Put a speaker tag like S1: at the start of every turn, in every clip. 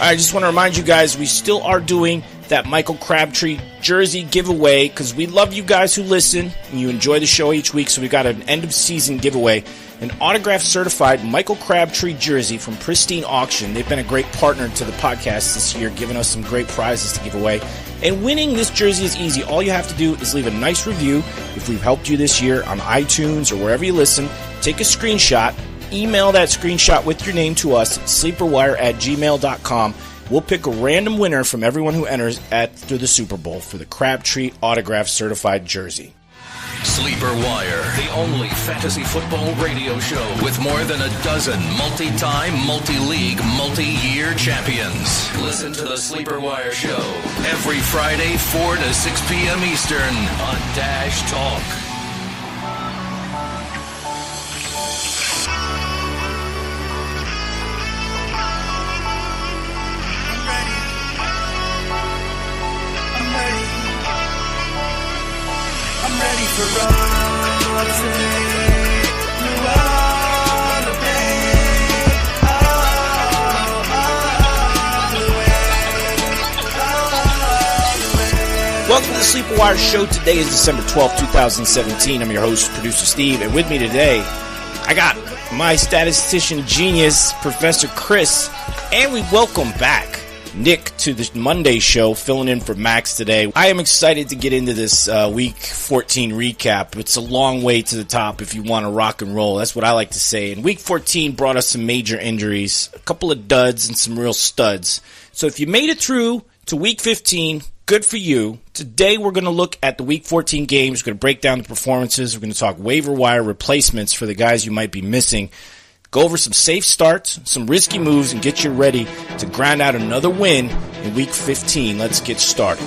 S1: I just want to remind you guys, we still are doing that Michael Crabtree jersey giveaway because we love you guys who listen and you enjoy the show each week. So we got an end-of-season giveaway, an autographed certified Michael Crabtree jersey from Pristine Auction. They've been a great partner to the podcast this year, giving us some great prizes to give away. And winning this jersey is easy. All you have to do is leave a nice review if we've helped you this year on iTunes or wherever you listen. Take a screenshot. Email that screenshot with your name to us, sleeperwire@gmail.com. We'll pick a random winner from everyone who enters through the Super Bowl for the Crabtree autographed certified jersey.
S2: Sleeper Wire, the only fantasy football radio show with more than a dozen multi-time, multi-league, multi-year champions. Listen to the Sleeper Wire show every Friday, 4 to 6 p.m. Eastern on Dash Talk.
S3: I'm ready for all today. You are the pain. All the way.
S1: Welcome to the Sleeper Wire show. Today is December 12th, 2017. I'm your host, producer Steve, and with me today, I got my statistician genius, Professor Chris, and we welcome back Nick to the Monday show, filling in for Max today. I am excited to get into this Week 14 recap. It's a long way to the top if you want to rock and roll. That's what I like to say. And Week 14 brought us some major injuries, a couple of duds, and some real studs. So if you made it through to Week 15, good for you. Today we're going to look at the Week 14 games. We're going to break down the performances. We're going to talk waiver wire replacements for the guys you might be missing. Go over some safe starts, some risky moves, and get you ready to grind out another win in Week 15. Let's get started.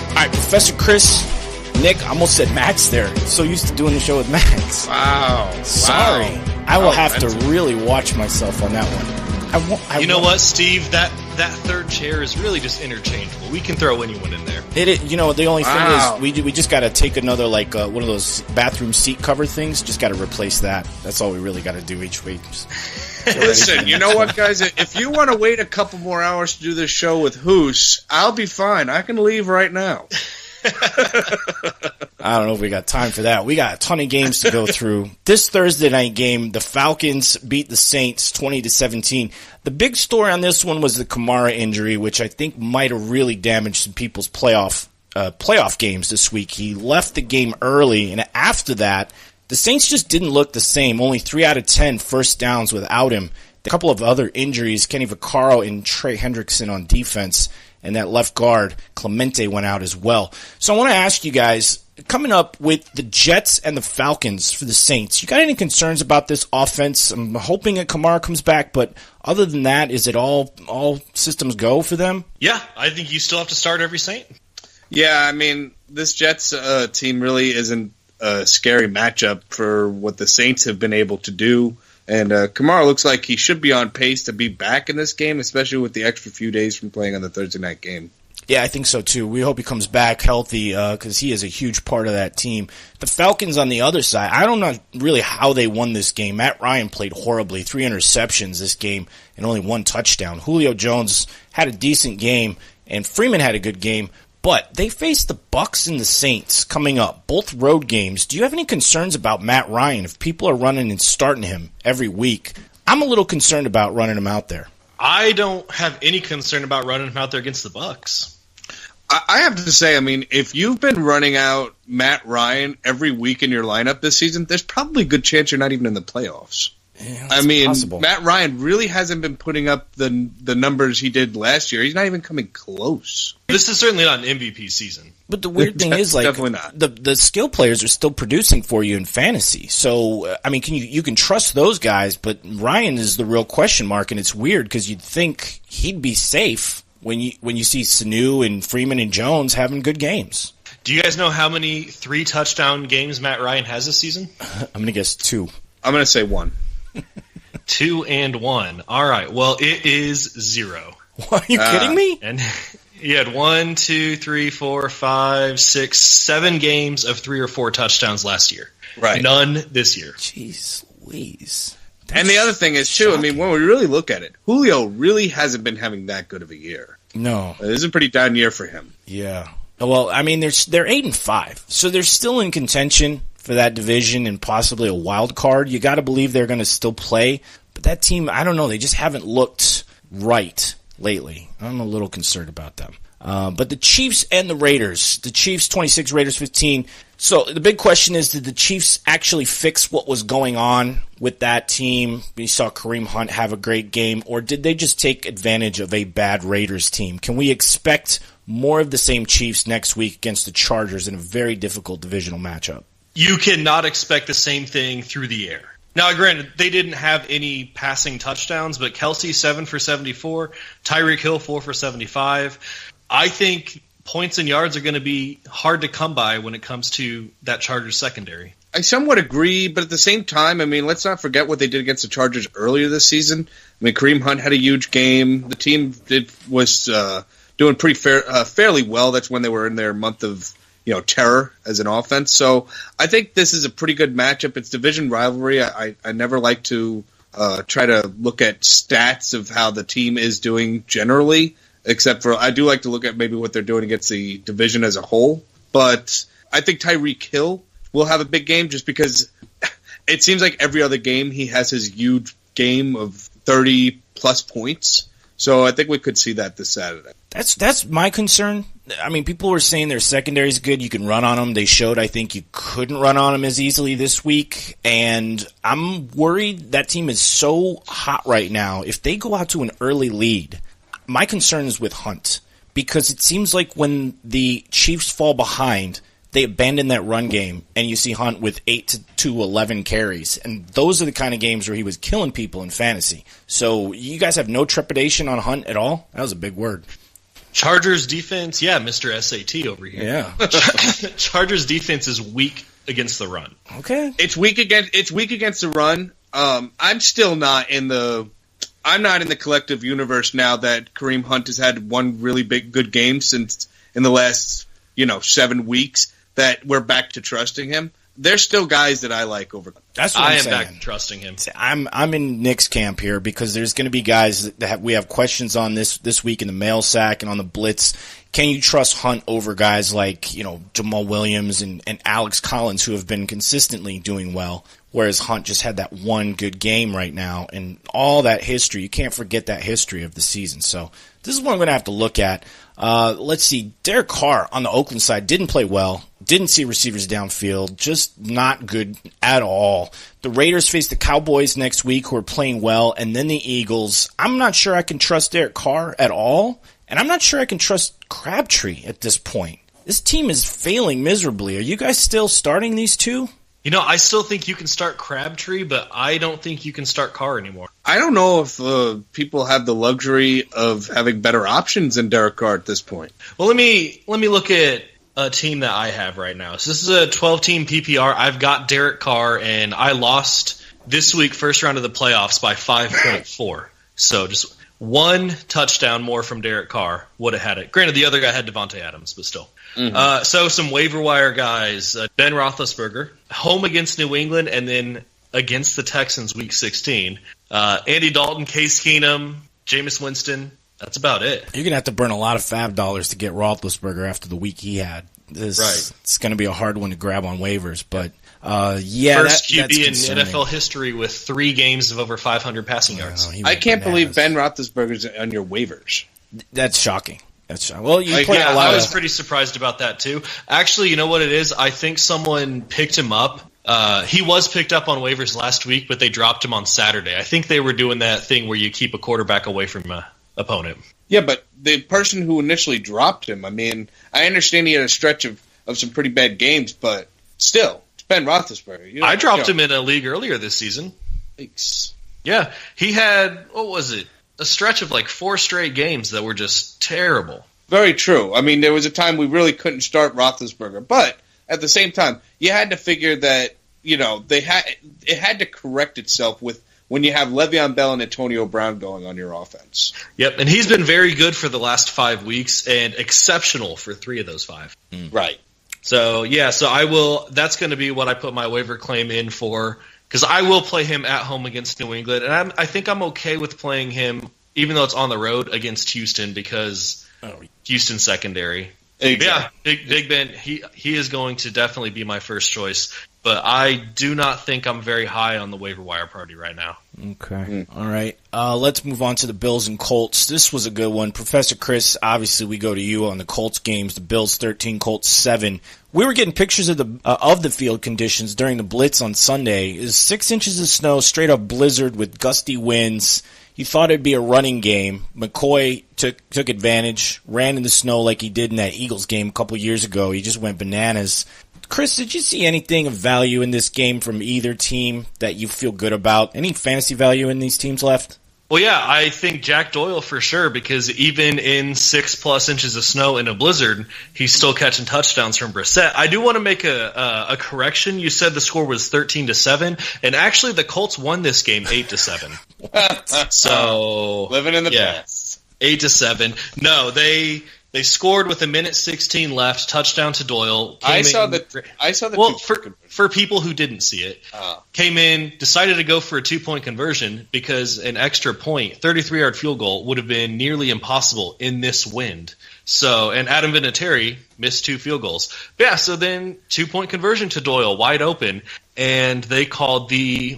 S1: All right, Professor Chris, Nick, I almost said Max there. I'm so used to doing the show with Max.
S4: Wow.
S1: Sorry.
S4: Wow.
S1: I will have to really watch myself on that one.
S5: You know what, Steve? That third chair is really just interchangeable. We can throw anyone in there.
S1: The only thing is we just got to take another one of those bathroom seat cover things. Just got to replace that. That's all we really got to do each week.
S4: Listen, you know what, guys? If you want to wait a couple more hours to do this show with Hoos, I'll be fine. I can leave right now.
S1: I don't know if we got time for that. We got a ton of games to go through. This Thursday night game, the Falcons beat the Saints 20-17. The big story on this one was the Kamara injury, which I think might have really damaged some people's playoff games this week. He left the game early, and after that, the Saints just didn't look the same. Only 3 out of 10 first downs without him. A couple of other injuries, Kenny Vaccaro and Trey Hendrickson on defense, and that left guard, Clemente, went out as well. So I want to ask you guys, coming up with the Jets and the Falcons for the Saints, you got any concerns about this offense? I'm hoping that Kamara comes back, but other than that, is it all systems go for them?
S5: Yeah, I think you still have to start every Saint.
S4: Yeah, I mean, this Jets team really isn't a scary matchup for what the Saints have been able to do. And Kamara looks like he should be on pace to be back in this game, especially with the extra few days from playing on the Thursday night game.
S1: Yeah, I think so too. We hope he comes back healthy because he is a huge part of that team. The Falcons on the other side, I don't know really how they won this game. Matt Ryan played horribly, 3 interceptions this game and only 1 touchdown. Julio Jones had a decent game and Freeman had a good game. But they face the Bucs and the Saints coming up, both road games. Do you have any concerns about Matt Ryan if people are running and starting him every week? I'm a little concerned about running him out there.
S5: I don't have any concern about running him out there against the Bucs.
S4: I have to say, I mean, if you've been running out Matt Ryan every week in your lineup this season, there's probably a good chance you're not even in the playoffs.
S1: Yeah,
S4: I mean,
S1: possible.
S4: Matt Ryan really hasn't been putting up the numbers he did last year. He's not even coming close.
S5: This is certainly not an MVP season.
S1: But the weird thing is,
S4: definitely not.
S1: The skill players are still producing for you in fantasy. So, I mean, you can trust those guys, but Ryan is the real question mark, and it's weird because you'd think he'd be safe when you see Sanu and Freeman and Jones having good games.
S5: Do you guys know how many 3-touchdown games Matt Ryan has this season?
S1: I'm going to guess 2.
S4: I'm going to say 1.
S5: 2 and 1. All right. Well, it is 0.
S1: What, are you kidding me?
S5: And he had 1, 2, 3, 4, 5, 6, 7 games of 3 or 4 touchdowns last year.
S4: Right.
S5: None this year.
S1: Jeez Louise.
S4: And the other thing is, too, I mean, when we really look at it, Julio really hasn't been having that good of a year.
S1: No.
S4: It is a pretty down year for him.
S1: Yeah. Well, I mean, they're 8-5, so they're still in contention for that division and possibly a wild card. You got to believe they're going to still play. But that team, I don't know, they just haven't looked right lately. I'm a little concerned about them. But the Chiefs and the Raiders, the Chiefs 26, Raiders 15. So the big question is, did the Chiefs actually fix what was going on with that team? We saw Kareem Hunt have a great game, or did they just take advantage of a bad Raiders team? Can we expect more of the same Chiefs next week against the Chargers in a very difficult divisional matchup?
S5: You cannot expect the same thing through the air. Now, granted, they didn't have any passing touchdowns, but Kelsey, 7 for 74, Tyreek Hill, 4 for 75. I think points and yards are going to be hard to come by when it comes to that Chargers secondary.
S4: I somewhat agree, but at the same time, I mean, let's not forget what they did against the Chargers earlier this season. I mean, Kareem Hunt had a huge game. The team was doing pretty fairly well. That's when they were in their month of terror as an offense. So I think this is a pretty good matchup. It's division rivalry. I never like to try to look at stats of how the team is doing generally, except for I do like to look at maybe what they're doing against the division as a whole. But I think Tyreek Hill will have a big game just because it seems like every other game he has his huge game of 30-plus points. So I think we could see that this Saturday.
S1: That's my concern. I mean, people were saying their secondary is good. You can run on them. They showed, I think, you couldn't run on them as easily this week. And I'm worried that team is so hot right now. If they go out to an early lead, my concern is with Hunt. Because it seems like when the Chiefs fall behind, they abandon that run game, and you see Hunt with 8 to 11 carries. And those are the kind of games where he was killing people in fantasy. So you guys have no trepidation on Hunt at all? That was a big word.
S5: Chargers defense, yeah, Mr. SAT over here.
S1: Yeah.
S5: Chargers defense is weak against the run.
S1: Okay.
S4: It's weak against the run. I'm still not in the collective universe now that Kareem Hunt has had one really good game since in the last 7 weeks that we're back to trusting him. There's still guys that I like over.
S1: That's what I'm saying.
S5: back to trusting him.
S1: I'm in Nick's camp here because there's going to be guys that we have questions on this week in the mail sack and on the blitz. Can you trust Hunt over guys like Jamal Williams and Alex Collins who have been consistently doing well, whereas Hunt just had that one good game right now and all that history. You can't forget that history of the season. So this is what I'm going to have to look at. Let's see. Derek Carr on the Oakland side didn't play well. Didn't see receivers downfield. Just not good at all. The Raiders face the Cowboys next week who are playing well, and then the Eagles. I'm not sure I can trust Derek Carr at all, and I'm not sure I can trust Crabtree at this point. This team is failing miserably. Are you guys still starting these two?
S5: I still think you can start Crabtree, but I don't think you can start Carr anymore.
S4: I don't know if people have the luxury of having better options than Derek Carr at this point.
S5: Well, let me look at a team that I have right now. So this is a 12-team PPR. I've got Derek Carr, and I lost this week first round of the playoffs by 5.4. So just one touchdown more from Derek Carr would have had it. Granted, the other guy had Devontae Adams, but still. Mm-hmm. So some waiver wire guys. Ben Roethlisberger, home against New England, and then against the Texans week 16. Andy Dalton, Case Keenum, Jameis Winston. That's about it.
S1: You're going to have to burn a lot of fab dollars to get Roethlisberger after the week he had. It's going to be a hard one to grab on waivers, but
S5: first QB in NFL history with 3 games of over 500 passing yards.
S4: I can't believe Ben Roethlisberger's on your waivers.
S1: That's shocking. Well,
S5: I was pretty surprised about that too. Actually, you know what it is? I think someone picked him up. He was picked up on waivers last week, but they dropped him on Saturday. I think they were doing that thing where you keep a quarterback away from an opponent.
S4: Yeah, but the person who initially dropped him, I mean, I understand he had a stretch of some pretty bad games, but still, it's Ben Roethlisberger.
S5: I dropped him in a league earlier this season.
S4: Thanks.
S5: Yeah, he had, what was it? A stretch of like 4 straight games that were just terrible.
S4: Very true. I mean, there was a time we really couldn't start Roethlisberger, but at the same time, you had to figure that it had to correct itself with when you have Le'Veon Bell and Antonio Brown going on your offense.
S5: Yep, and he's been very good for the last 5 weeks and exceptional for 3 of those 5.
S4: Right.
S5: So I will. That's going to be what I put my waiver claim in for because I will play him at home against New England, and I think I'm okay with playing him, even though it's on the road, against Houston, because Houston secondary.
S4: Exactly.
S5: Yeah, Big Ben, he is going to definitely be my first choice, but I do not think I'm very high on the waiver wire party right now.
S1: Okay. All right. Let's move on to the Bills and Colts. This was a good one. Professor Chris, obviously we go to you on the Colts games. The Bills 13, Colts 7. We were getting pictures of the field conditions during the Blitz on Sunday. It was 6 inches of snow, straight up blizzard with gusty winds. You thought it'd be a running game. McCoy took advantage, ran in the snow like he did in that Eagles game a couple years ago. He just went bananas. Chris, did you see anything of value in this game from either team that you feel good about? Any fantasy value in these teams left?
S5: Well, yeah, I think Jack Doyle for sure, because even in 6+ inches of snow in a blizzard, he's still catching touchdowns from Brissett. I do want to make a correction. You said the score was 13-7, and actually the Colts won this game 8-7. So
S4: living in the past.
S5: 8-7. No, they scored with 1:16 left. Touchdown to Doyle.
S4: I saw the.
S5: Well, for people who didn't see it, came in, decided to go for a 2-point conversion because an extra point, 33-yard field goal, would have been nearly impossible in this wind. So, and Adam Vinatieri missed 2 field goals. But yeah, so then 2-point conversion to Doyle, wide open, and they called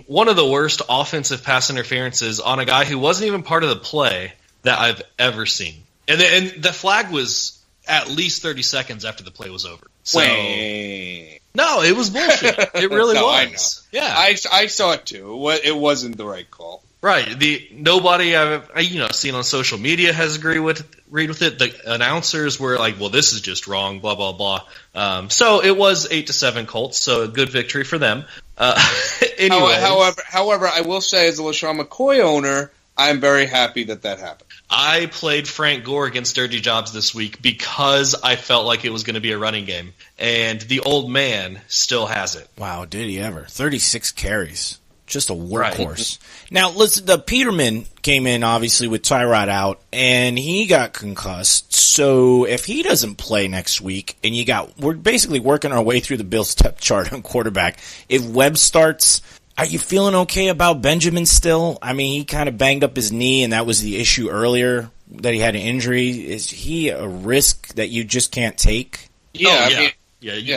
S5: one of the worst offensive pass interferences on a guy who wasn't even part of the play that I've ever seen. And the flag was at least 30 seconds after the play was over. So, no, it was bullshit. It really
S4: no,
S5: was.
S4: I know. Yeah, I saw it too. It wasn't the right call.
S5: Right. Nobody I've seen on social media has agreed with it. The announcers were like, "Well, this is just wrong." Blah blah blah. So it was 8-7 Colts. So a good victory for them. Anyway,
S4: however, I will say as a LaShawn McCoy owner, I'm very happy that happened.
S5: I played Frank Gore against Dirty Jobs this week because I felt like it was going to be a running game, and the old man still has it.
S1: Wow, did he ever? 36 carries. Just a workhorse. Right. Now, listen, the Peterman came in, obviously, with Tyrod out, and he got concussed. So if he doesn't play next week, and we're basically working our way through the Bills' depth chart on quarterback. If Webb starts, are you feeling okay about Benjamin still? I mean, he kind of banged up his knee, and that was the issue earlier, that he had an injury. Is he a risk that you just can't take?
S5: Yeah,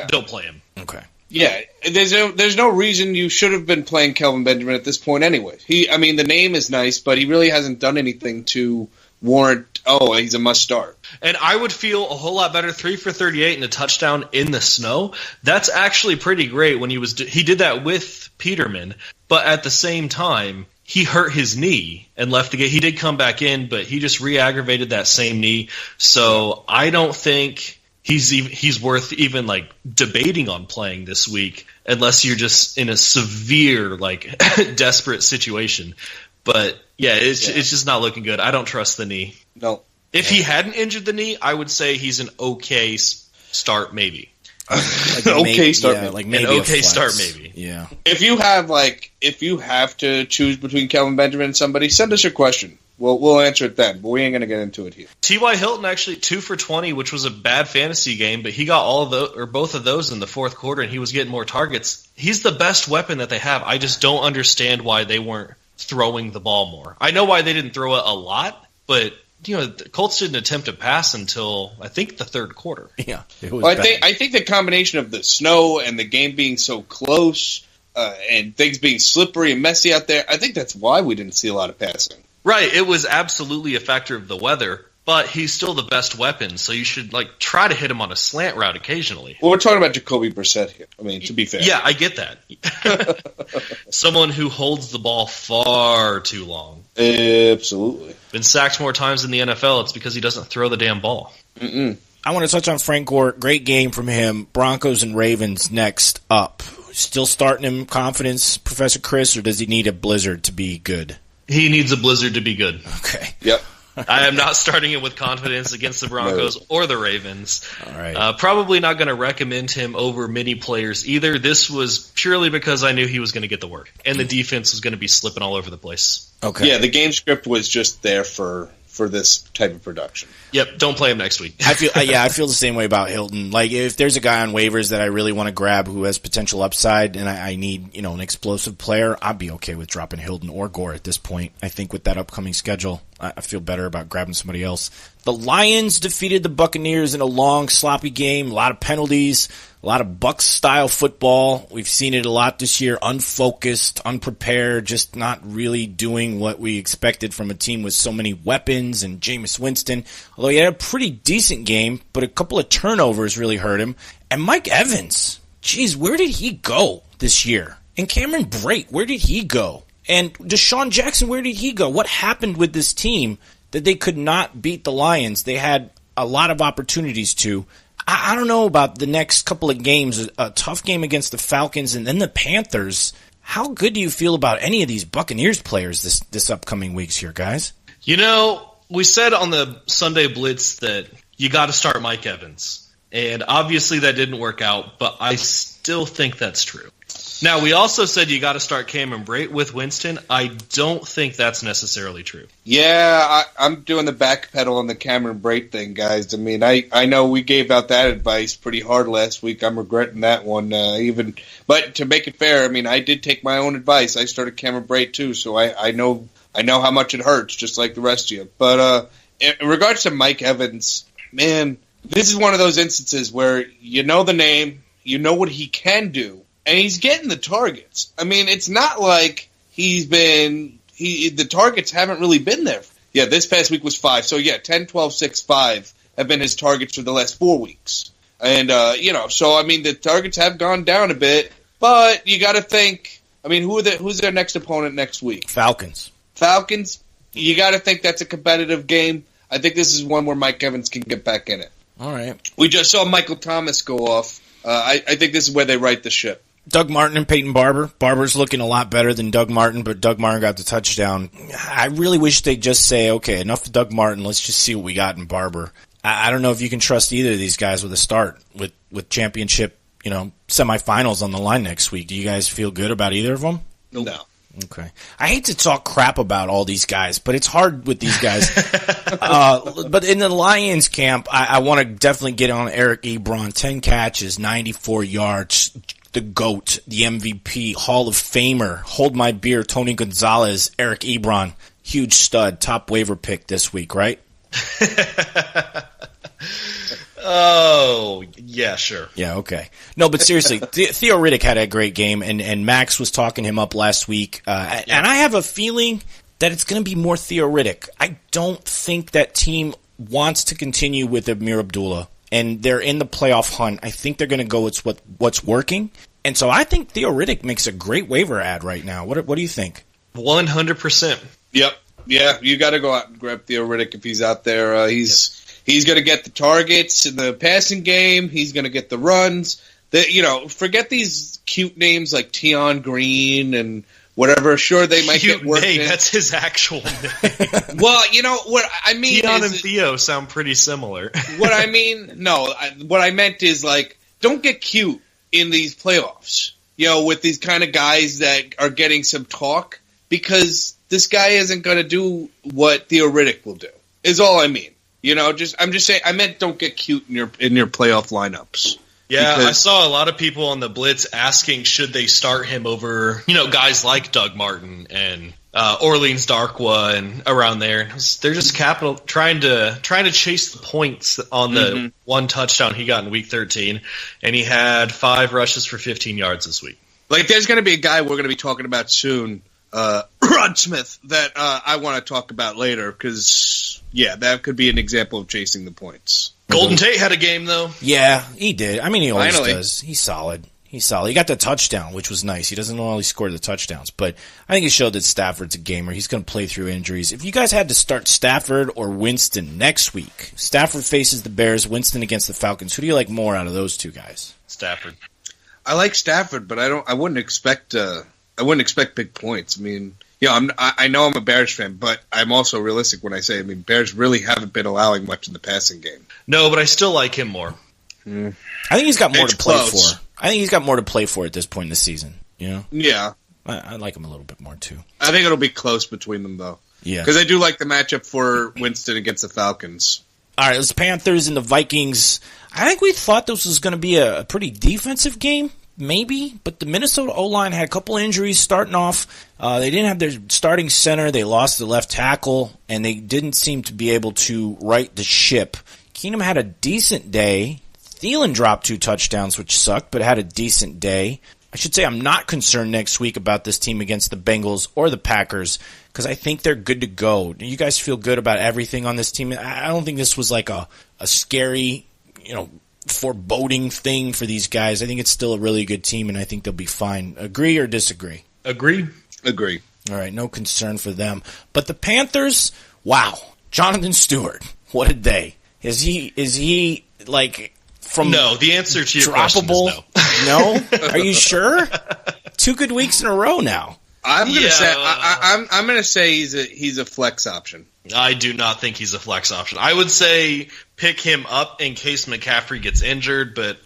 S5: don't play him.
S1: Okay.
S4: Yeah, there's no reason you should have been playing Kelvin Benjamin at this point anyway. The name is nice, but he really hasn't done anything to warrant, he's a must start.
S5: And I would feel a whole lot better 3 for 38 and a touchdown in the snow. That's actually pretty great when he did that with Peterman, but at the same time, he hurt his knee and left the game. He did come back in, but he just re-aggravated that same knee. So I don't think he's worth even like debating on playing this week unless you're just in a severe, like desperate situation. But yeah, it's just not looking good. I don't trust the knee.
S4: No.
S5: If he hadn't injured the knee, I would say he's an okay start, maybe.
S4: Okay start,
S1: like maybe
S5: an okay start, maybe.
S1: Yeah.
S4: If you have to choose between Kelvin Benjamin and somebody, send us your question. We'll answer it then, but we ain't gonna get into it here.
S5: T.Y. Hilton actually 2 for 20, which was a bad fantasy game, but he got all of those or both of those in the fourth quarter, and he was getting more targets. He's the best weapon that they have. I just don't understand why they weren't throwing the ball more. I know why they didn't throw it a lot, but the Colts didn't attempt to pass until I think the third quarter.
S1: Yeah, it was
S4: I think the combination of the snow and the game being so close and things being slippery and messy out there, I think that's why we didn't see a lot of passing. Right,
S5: it was absolutely a factor of the weather, but he's still the best weapon, so you should try to hit him on a slant route occasionally.
S4: Well, we're talking about Jacoby Brissett here. I mean, to be fair.
S5: Yeah, I get that. Someone who holds the ball far too long.
S4: Absolutely.
S5: Been sacked more times in the NFL, it's because he doesn't throw the damn ball.
S4: Mm-mm.
S1: I want to touch on Frank Gore. Great game from him. Broncos and Ravens next up. Still starting him confidence, Professor Chris, or does he need a blizzard to be good?
S5: He needs a blizzard to be good.
S1: Okay.
S4: Yep.
S5: I am not starting him with confidence against the Broncos or the Ravens.
S1: All right.
S5: Probably not going to recommend him over many players either. This was purely because I knew he was going to get the work, and the defense was going to be slipping all over the place.
S1: Okay.
S4: Yeah, the game script was just there for for this type of production.
S5: Yep, don't play him next week.
S1: I feel the same way about Hilton. Like, if there's a guy on waivers that I really want to grab who has potential upside and I need, an explosive player, I'd be okay with dropping Hilton or Gore at this point. I think with that upcoming schedule, I feel better about grabbing somebody else. The Lions defeated the Buccaneers in a long, sloppy game, a lot of penalties, a lot of Bucs-style football. We've seen it a lot this year, unfocused, unprepared, just not really doing what we expected from a team with so many weapons and Jameis Winston. Although he had a pretty decent game, but a couple of turnovers really hurt him. And Mike Evans, geez, where did he go this year? And Cameron Brate, where did he go? And Deshaun Jackson, where did he go? What happened with this team that they could not beat the Lions? They had a lot of opportunities to. I don't know about the next couple of games, a tough game against the Falcons and then the Panthers. How good do you feel about any of these Buccaneers players this upcoming weeks here, guys?
S5: We said on the Sunday Blitz that you got to start Mike Evans. And obviously that didn't work out, but I still think that's true. Now, we also said you got to start Cameron Brate with Winston. I don't think that's necessarily true.
S4: Yeah, I'm doing the backpedal on the Cameron Brate thing, guys. I mean, I know we gave out that advice pretty hard last week. I'm regretting that one But to make it fair, I mean, I did take my own advice. I started Cameron Brate too, so I know how much it hurts, just like the rest of you. But in regards to Mike Evans, man, this is one of those instances where you know the name, you know what he can do, and he's getting the targets. I mean, it's not like the targets haven't really been there. Yeah, this past week was 5. So, 10, 12, 6, 5 have been his targets for the last 4 weeks. And, so, I mean, the targets have gone down a bit. But you got to think, I mean, who's their next opponent next week?
S1: Falcons.
S4: You got to think that's a competitive game. I think this is one where Mike Evans can get back in it.
S1: All right.
S4: We just saw Michael Thomas go off. I think this is where they right the ship.
S1: Doug Martin and Peyton Barber. Barber's looking a lot better than Doug Martin, but Doug Martin got the touchdown. I really wish they'd just say, okay, enough of Doug Martin. Let's just see what we got in Barber. I don't know if you can trust either of these guys with a start with championship, semifinals on the line next week. Do you guys feel good about either of them?
S4: No.
S1: Okay. I hate to talk crap about all these guys, but it's hard with these guys. But in the Lions camp, I want to definitely get on Eric Ebron. 10 catches, 94 yards. The GOAT, the MVP, Hall of Famer, hold my beer, Tony Gonzalez, Eric Ebron, huge stud, top waiver pick this week, right?
S5: Oh, yeah, sure.
S1: Yeah, okay. No, but seriously, Theo Riddick had a great game, and Max was talking him up last week, and I have a feeling that it's going to be more Theo Riddick. I don't think that team wants to continue with Amir Abdullah. And they're in the playoff hunt. I think they're going to go with what's working. And so I think Theo Riddick makes a great waiver ad right now. What do you think?
S5: 100%.
S4: Yep. Yeah, you got to go out and grab Theo Riddick if he's out there. He's going to get the targets in the passing game. He's going to get the runs. Forget these cute names like Tion Green and whatever. Sure, they might get worked in.
S5: That's his actual name.
S4: Well, what I mean
S5: Tion and Theo sound pretty similar.
S4: What I mean, what I meant is, don't get cute in these playoffs, with these kind of guys that are getting some talk, because this guy isn't going to do what Theo Riddick will do, is all I mean. I'm just saying, I meant don't get cute in your playoff lineups.
S5: Yeah, I saw a lot of people on the Blitz asking should they start him over, guys like Doug Martin and Orleans Darkwa and around there. They're just trying to chase the points on the one touchdown he got in Week 13, and he had 5 rushes for 15 yards this week.
S4: There's going to be a guy we're going to be talking about soon, Rod Smith, that I want to talk about later, because, that could be an example of chasing the points.
S5: Golden Tate had a game, though.
S1: Yeah, he did. I mean, he always
S4: Finally.
S1: does. He's solid. He got the touchdown, which was nice. He doesn't normally score the touchdowns, but I think it showed that Stafford's a gamer. He's going to play through injuries. If you guys had to start Stafford or Winston next week, Stafford faces the Bears, Winston against the Falcons. Who do you like more out of those two guys?
S5: Stafford.
S4: I like Stafford, but I wouldn't expect big points. I mean, I know I'm a Bears fan, but I'm also realistic when I say, Bears really haven't been allowing much in the passing game.
S5: No, but I still like him more.
S1: I think he's got more to play
S4: close.
S1: for. I think he's got more to play for at this point in the season.
S4: Yeah.
S1: I like him a little bit more, too.
S4: I think it'll be close between them, though.
S1: Yeah.
S4: Because I do like the matchup for Winston against the Falcons.
S1: All right, it was Panthers and the Vikings. I think we thought this was going to be a pretty defensive game, maybe, but the Minnesota O-line had a couple injuries starting off. They didn't have their starting center. They lost the left tackle, and they didn't seem to be able to right the ship. Keenum had a decent day. Thielen dropped 2 touchdowns, which sucked, but had a decent day. I should say I'm not concerned next week about this team against the Bengals or the Packers because I think they're good to go. Do you guys feel good about everything on this team? I don't think this was like a scary, foreboding thing for these guys. I think it's still a really good team, and I think they'll be fine. Agree or disagree?
S5: Agree.
S4: Agree.
S1: All right, no concern for them. But the Panthers, wow. Jonathan Stewart, what a day. Is he like from
S5: No, the answer to your question is no.
S1: No? Are you sure? 2 good weeks in a row now.
S4: I'm gonna say I'm gonna say he's a flex option.
S5: I do not think he's a flex option. I would say pick him up in case McCaffrey gets injured, but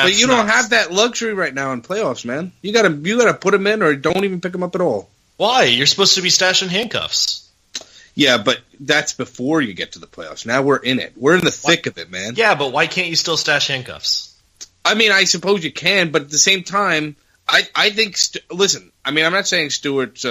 S4: you don't have that luxury right now in playoffs, man. You gotta put him in or don't even pick him up at all.
S5: Why? You're supposed to be stashing handcuffs.
S4: Yeah, but that's before you get to the playoffs. Now we're in it. We're in the thick of it, man.
S5: Yeah, but why can't you still stash handcuffs?
S4: I mean, I suppose you can, but at the same time, I think. Listen, I mean, I'm not saying Stewart's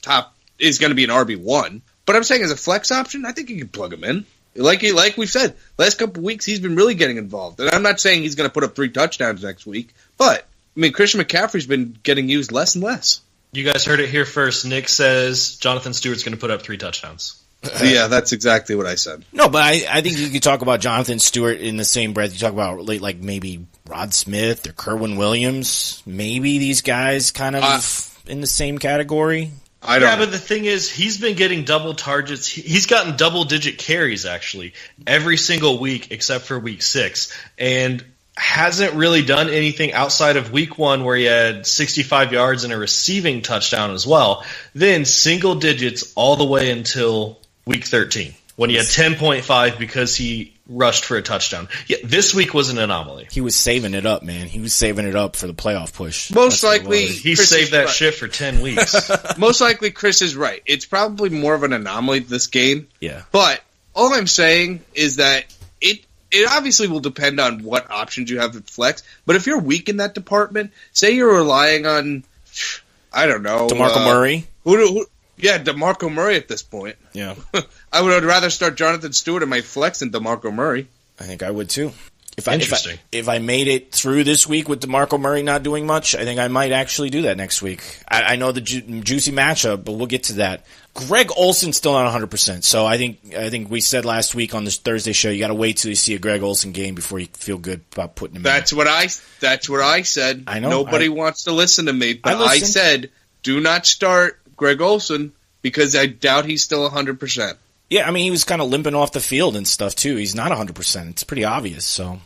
S4: top is going to be an RB1, but I'm saying as a flex option, I think you can plug him in. Like we've said, last couple of weeks he's been really getting involved, and I'm not saying he's going to put up 3 touchdowns next week, but I mean, Christian McCaffrey's been getting used less and less.
S5: You guys heard it here first. Nick says Jonathan Stewart's going to put up 3 touchdowns.
S4: Yeah, that's exactly what I said.
S1: No, but I think you could talk about Jonathan Stewart in the same breath. You talk about like maybe Rod Smith or Kerwin Williams. Maybe these guys kind of in the same category.
S5: Yeah, but the thing is, he's been getting double targets. He's gotten double-digit carries, actually, every single week except for week 6. And hasn't really done anything outside of week 1 where he had 65 yards and a receiving touchdown as well. Then single digits all the way until week 13 when he had 10.5 because he rushed for a touchdown. Yeah, this week was an anomaly.
S1: He was saving it up, man. He was saving it up for the playoff push.
S4: Most likely,
S5: he saved that shit for 10 weeks.
S4: Most likely, Chris is right. It's probably more of an anomaly this game.
S1: Yeah.
S4: But all I'm saying is that it obviously will depend on what options you have at flex. But if you're weak in that department, say you're relying on, I don't know,
S1: DeMarco Murray.
S4: DeMarco Murray at this point.
S1: Yeah.
S4: I would rather start Jonathan Stewart in my flex than DeMarco Murray.
S1: I think I would too.
S5: Interesting.
S1: If I made it through this week with DeMarco Murray not doing much, I think I might actually do that next week. I know the juicy matchup, but we'll get to that. Greg Olson's still not 100%, so I think we said last week on this Thursday show, you got to wait till you see a Greg Olson game before you feel good about putting him in.
S4: That's what I said.
S1: I know.
S4: Nobody wants to listen to me, but I said do not start Greg Olson because I doubt he's still 100%.
S1: Yeah, I mean, he was kind of limping off the field and stuff, too. He's not 100%. It's pretty obvious, so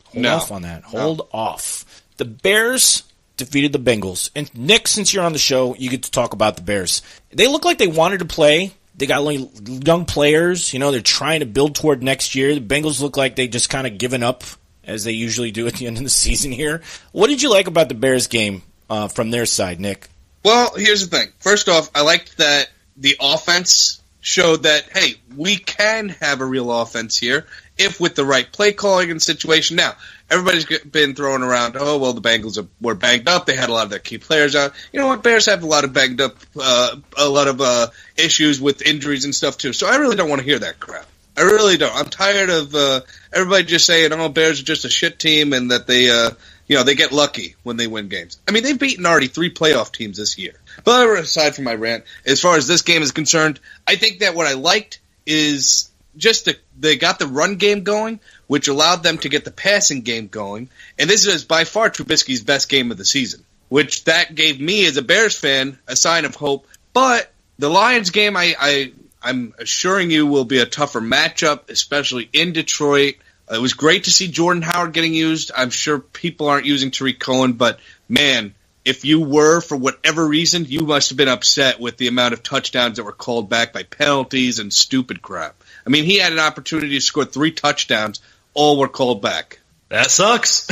S1: hold off on that. Hold off. The Bears defeated the Bengals. And, Nick, since you're on the show, you get to talk about the Bears. They look like they wanted to play. They got young players. They're trying to build toward next year. The Bengals look like they just kind of given up, as they usually do at the end of the season here. What did you like about the Bears game from their side, Nick?
S4: Well, here's the thing. First off, I liked that the offense showed that, hey, we can have a real offense here if with the right play calling and situation. Now, everybody's been throwing around, the Bengals were banged up. They had a lot of their key players out. You know what? Bears have a lot of banged up, a lot of issues with injuries and stuff, too. So I really don't want to hear that crap. I really don't. I'm tired of everybody just saying, Bears are just a shit team and that they get lucky when they win games. I mean, they've beaten already 3 playoff teams this year. But aside from my rant, as far as this game is concerned, I think that what I liked is just they got the run game going, which allowed them to get the passing game going. And this is by far Trubisky's best game of the season, which that gave me as a Bears fan a sign of hope. But the Lions game, I'm assuring you, will be a tougher matchup, especially in Detroit. It was great to see Jordan Howard getting used. I'm sure people aren't using Tariq Cohen, but, man, if you were, for whatever reason, you must have been upset with the amount of touchdowns that were called back by penalties and stupid crap. I mean, he had an opportunity to score 3 touchdowns. All were called back.
S5: That sucks.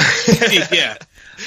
S4: Yeah.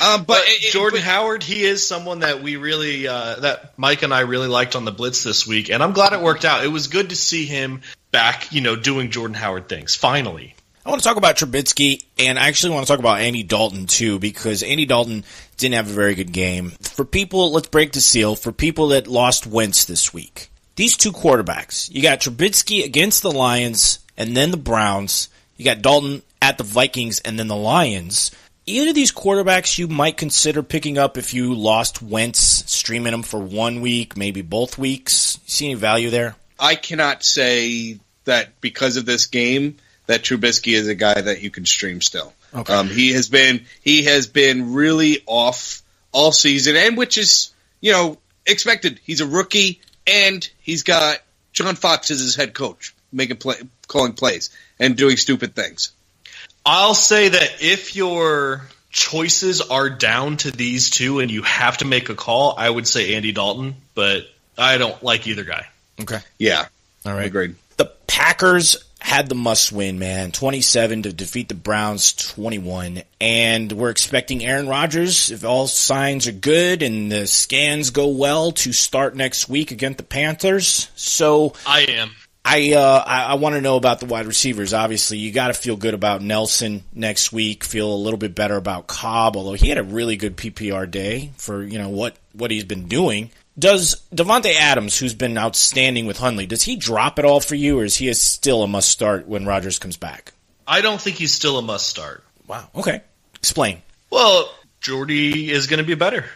S5: But Jordan Howard, he is someone that we really, that Mike and I really liked on the Blitz this week, and I'm glad it worked out. It was good to see him back, doing Jordan Howard things, finally.
S1: I want to talk about Trubisky, and I actually want to talk about Andy Dalton, too, because Andy Dalton didn't have a very good game. For people, let's break the seal, for people that lost Wentz this week, these two quarterbacks, you got Trubisky against the Lions and then the Browns, you got Dalton at the Vikings and then the Lions. Either of these quarterbacks you might consider picking up if you lost Wentz, streaming them for 1 week, maybe both weeks. You see any value there?
S4: I cannot say that because of this game that Trubisky is a guy that you can stream still.
S1: Okay.
S4: He has been really off all season, and which is expected. He's a rookie, and he's got John Fox as his head coach, calling plays and doing stupid things.
S5: I'll say that if your choices are down to these two and you have to make a call, I would say Andy Dalton, but I don't like either guy.
S1: Okay.
S4: Yeah.
S1: All right.
S4: Agreed.
S1: The Packers had the must-win, man. 27 to defeat the Browns 21. And we're expecting Aaron Rodgers, if all signs are good and the scans go well, to start next week against the Panthers. So
S5: I am.
S1: I want to know about the wide receivers. Obviously, you got to feel good about Nelson next week, feel a little bit better about Cobb, although he had a really good PPR day for what he's been doing. Does Devontae Adams, who's been outstanding with Hundley, does he drop at all for you, or is he still a must-start when Rodgers comes back?
S5: I don't think he's still a must-start.
S1: Wow. Okay. Explain.
S5: Well, Jordy is going to be better.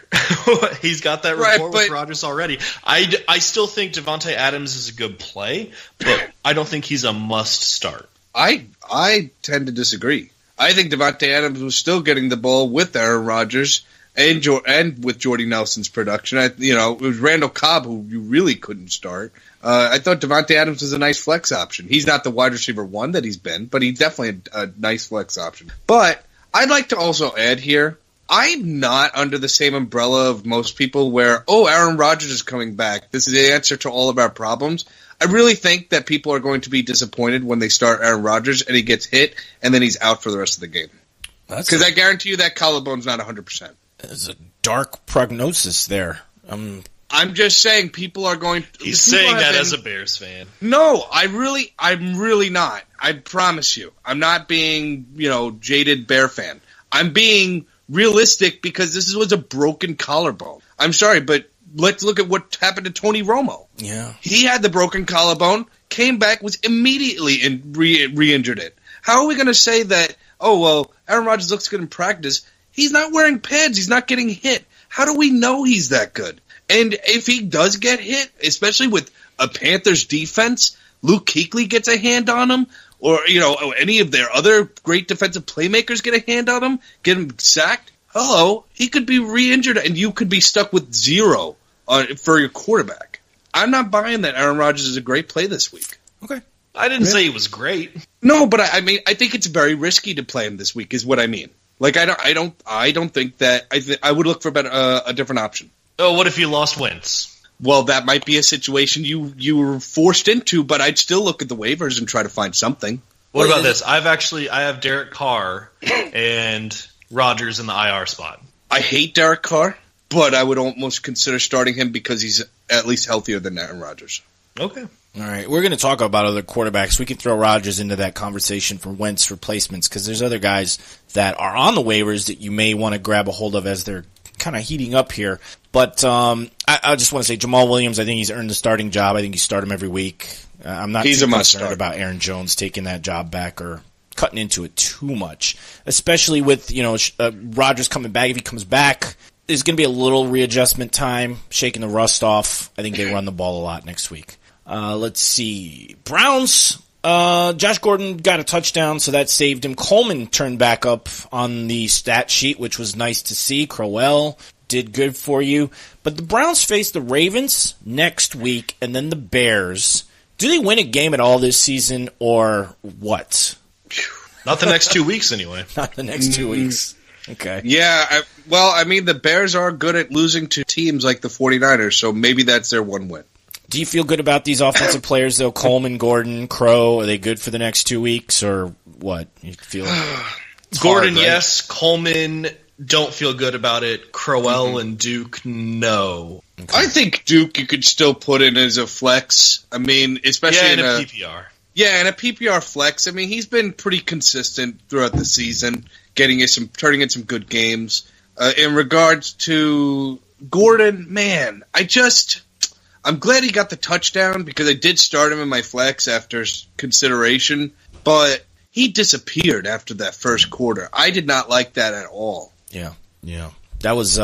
S5: He's got that rapport with Rodgers already. I still think Devontae Adams is a good play, but I don't think he's a must-start.
S4: I tend to disagree. I think Devontae Adams was still getting the ball with Aaron Rodgers and with Jordy Nelson's production. It was Randall Cobb who you really couldn't start. I thought Devontae Adams was a nice flex option. He's not the wide receiver one that he's been, but he's definitely a nice flex option. But I'd like to also add here, I'm not under the same umbrella of most people where, Aaron Rodgers is coming back. This is the answer to all of our problems. I really think that people are going to be disappointed when they start Aaron Rodgers and he gets hit and then he's out for the rest of the game. Because I guarantee you that collarbone's not 100%.
S1: There's a dark prognosis there.
S4: I'm just saying people are going to...
S5: He's saying that as a Bears fan.
S4: No, I'm really not. I promise you. I'm not being, jaded Bear fan. I'm being realistic because this was a broken collarbone. I'm sorry, but let's look at what happened to Tony Romo.
S1: Yeah.
S4: He had the broken collarbone, came back, was immediately re-injured it. How are we going to say that, Aaron Rodgers looks good in practice? He's not wearing pads. He's not getting hit. How do we know he's that good? And if he does get hit, especially with a Panthers defense, Luke Kuechly gets a hand on him, or any of their other great defensive playmakers get a hand on him, get him sacked. He could be re-injured, and you could be stuck with zero for your quarterback. I'm not buying that Aaron Rodgers is a great play this week.
S1: Okay.
S5: I didn't say he was great.
S4: No, but I think it's very risky to play him this week. Is what I mean. Like I don't think that I would look for a different option.
S5: Oh, what if you lost Wentz?
S4: Well, that might be a situation you were forced into, but I'd still look at the waivers and try to find something.
S5: What about this? I have Derek Carr and Rodgers in the IR spot.
S4: I hate Derek Carr, but I would almost consider starting him because he's at least healthier than Aaron Rodgers.
S5: Okay.
S1: All right, we're going to talk about other quarterbacks. We can throw Rodgers into that conversation for Wentz replacements because there's other guys that are on the waivers that you may want to grab a hold of as they're kind of heating up here. But I just want to say Jamal Williams, I think he's earned the starting job. I think you start him every week. I'm not too concerned about Aaron Jones taking that job back or cutting into it too much, especially with Rodgers coming back. If he comes back, there's going to be a little readjustment time, shaking the rust off. I think they run the ball a lot next week. Let's see. Browns, Josh Gordon got a touchdown, so that saved him. Coleman turned back up on the stat sheet, which was nice to see. Crowell did good for you. But the Browns face the Ravens next week and then the Bears. Do they win a game at all this season or what?
S5: Not the next 2 weeks, anyway.
S1: Not the next 2 weeks. Okay.
S4: Yeah, the Bears are good at losing to teams like the 49ers, so maybe that's their one win.
S1: Do you feel good about these offensive players, though? Coleman, Gordon, Crow, are they good for the next 2 weeks, or what? You feel
S5: Gordon, hard, right? Yes. Coleman, don't feel good about it. Crowell and Duke, no.
S4: Okay. I think Duke you could still put in as a flex. I mean, especially
S5: in a PPR.
S4: Yeah, in a PPR flex. I mean, he's been pretty consistent throughout the season, turning in some good games. In regards to Gordon, man, I'm glad he got the touchdown because I did start him in my flex after consideration, but he disappeared after that first quarter. I did not like that at all.
S1: Yeah. That was